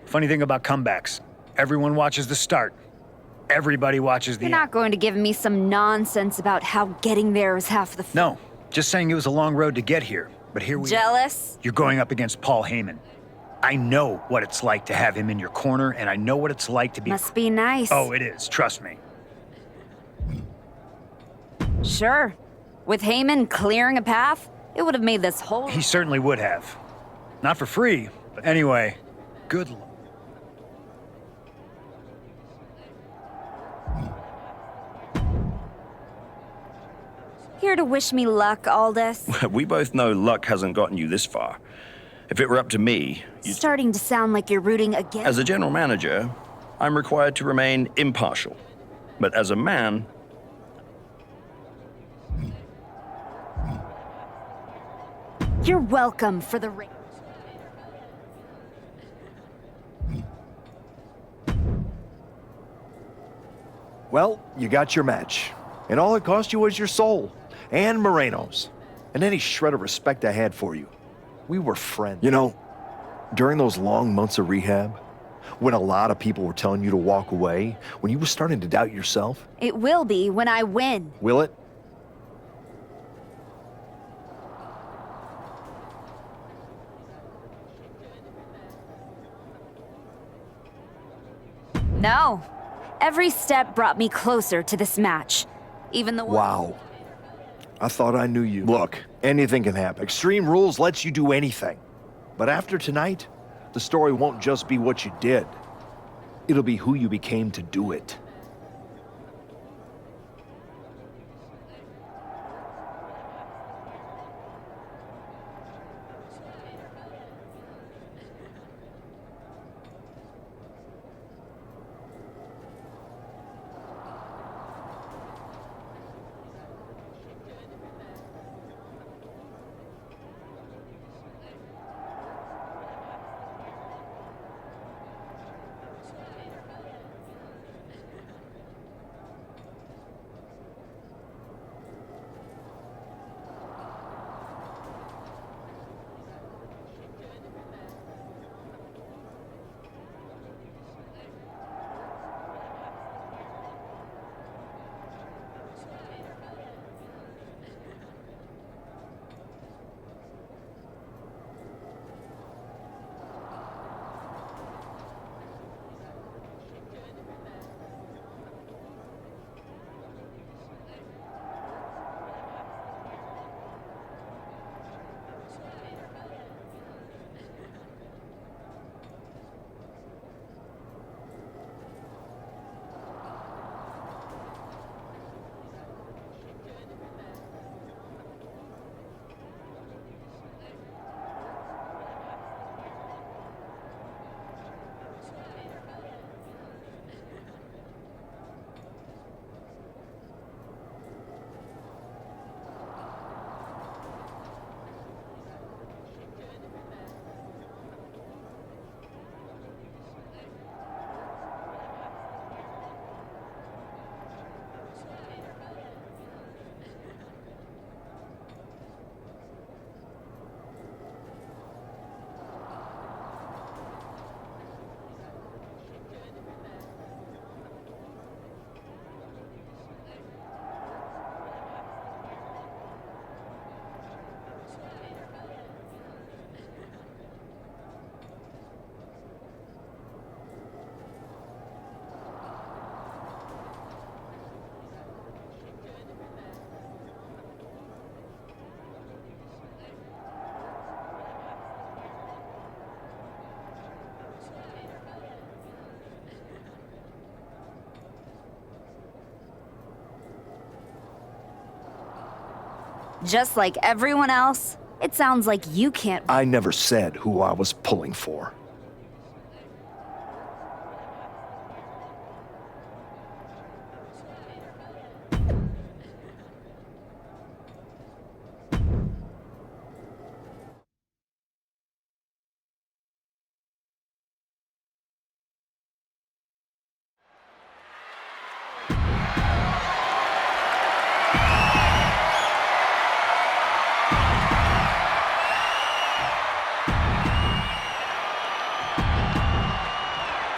S12: Funny thing about comebacks, everyone watches the start. Everybody watches the
S2: You're
S12: end.
S2: not going to give me some nonsense about how getting there is half the
S12: No, just saying it was a long road to get here. But here we are.
S2: Jealous?
S12: You're going up against Paul Heyman. I know what it's like to have him in your corner, and I know what it's like to be...
S2: Must be nice.
S12: Oh, it is. Trust me.
S2: Sure. With Heyman clearing a path, it would have made this whole...
S12: He certainly would have. Not for free, but anyway, good luck.
S2: Here to wish me luck, Aldous.
S1: We both know luck hasn't gotten you this far. If it were up to me,
S2: Starting to sound like you're rooting against...
S1: as a general manager, I'm required to remain impartial. But as a man,
S2: You're welcome for the ring.
S6: Well, you got your match. And all it cost you was your soul. And Moreno's. And any shred of respect I had for you. We were friends. You know, during those long months of rehab, when a lot of people were telling you to walk away, when you were starting to doubt yourself,
S2: It will be when I win.
S6: will it?
S2: No. Every step brought me closer to this match. Even the
S6: Wow. I thought I knew you. Look, anything can happen. Extreme Rules lets you do anything. But after tonight, the story won't just be what you did. It'll be who you became to do it.
S2: Just like everyone else, it sounds like you can't.
S6: I never said who I was pulling for.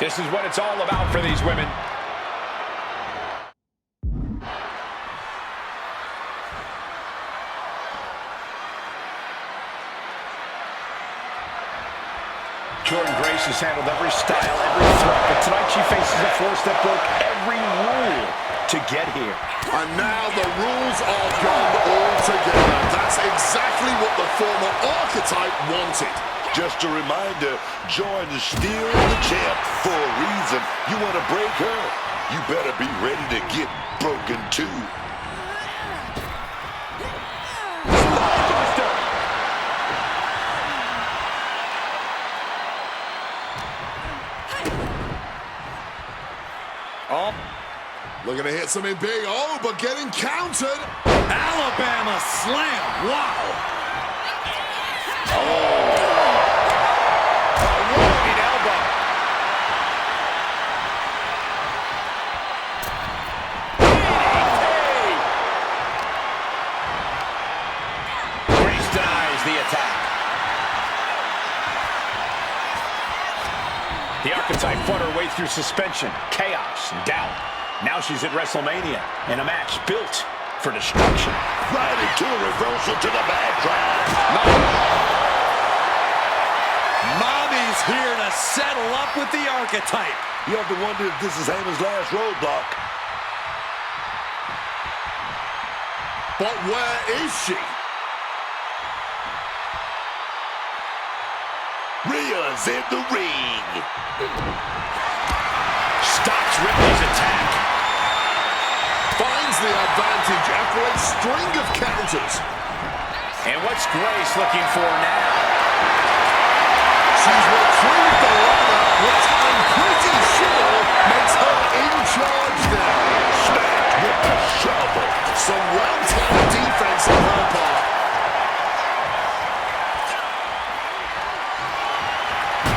S3: This is what it's all about for these women. Jordan Grace has handled every style, every threat, but tonight she faces a force that broke every rule to get here.
S4: And now the rules are gone altogether. That's exactly what the former archetype wanted.
S20: Just a reminder, Jordan is still the champ for a reason. You want to break her, you better be ready to get broken too.
S4: Oh, looking to hit something big. Oh, but getting countered.
S5: Alabama slam. Wow.
S3: The archetype fought her way through suspension, chaos, and doubt. Now she's at WrestleMania in a match built for destruction.
S20: Right into a reversal to the back drive.
S5: Mommy's here to settle up with the archetype.
S20: You have to wonder if this is Heyman's last roadblock.
S4: But where is she?
S20: Rhea's in the ring.
S3: Stops Ripley's attack.
S4: Finds the advantage after a string of counters.
S3: And what's Grace looking for now?
S4: She's retrieved the ladder, which I'm pretty sure makes her in charge now.
S20: Smacked with a shovel.
S4: Some well-timed defense on her part.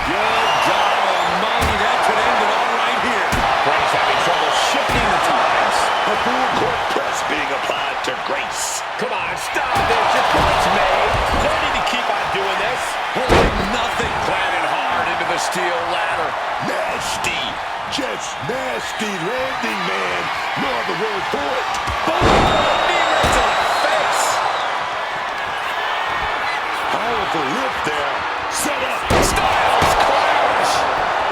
S5: Good God almighty, that could end it all right here.
S3: Grace having trouble shifting the times.
S20: A full court press being applied to Grace.
S3: Come on, stop this. Your point's made. No need to keep on doing this.
S5: Holding nothing.
S3: Planted hard into the steel ladder.
S20: Nasty. Just nasty landing, man. No other word for it.
S3: Knee right to the face.
S20: Powerful lift there. Set up.
S3: Styles clash.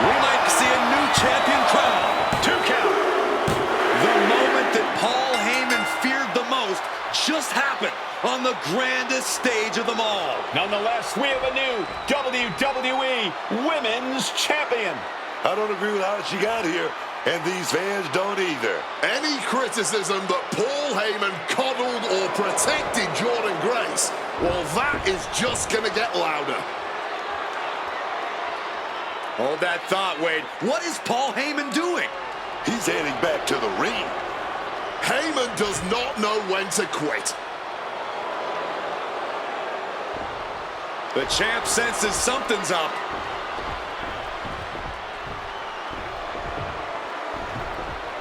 S5: We might see a new champion crowned.
S3: 2 count.
S5: The moment that Paul Heyman feared the most just happened on the grandest stage of them all.
S3: Nonetheless, we have a new WWE Women's Champion.
S20: I don't agree with how she got here, and these fans don't either.
S4: Any criticism that Paul Heyman coddled or protected Jordan Grace, well, that is just going to get louder.
S5: Hold that thought, Wade. What is Paul Heyman doing?
S20: He's heading back to the ring.
S4: Heyman does not know when to quit.
S5: The champ senses something's up.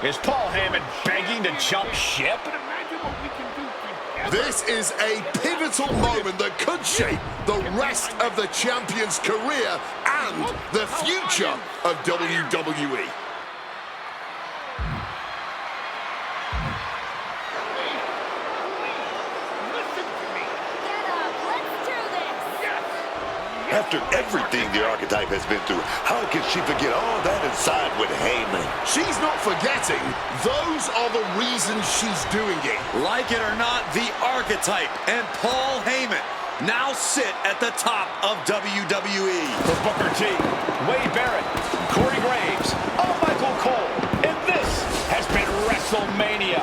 S3: Is Paul Heyman begging to jump ship?
S4: This is a pivotal moment that could shape the rest of the champion's career and the future of WWE.
S20: After everything the archetype has been through, how can she forget all that inside with Heyman?
S4: She's not forgetting. Those are the reasons she's doing it.
S5: Like it or not, the archetype and Paul Heyman now sit at the top of WWE.
S3: For Booker T, Wade Barrett, Corey Graves, I'm Michael Cole, and this has been WrestleMania.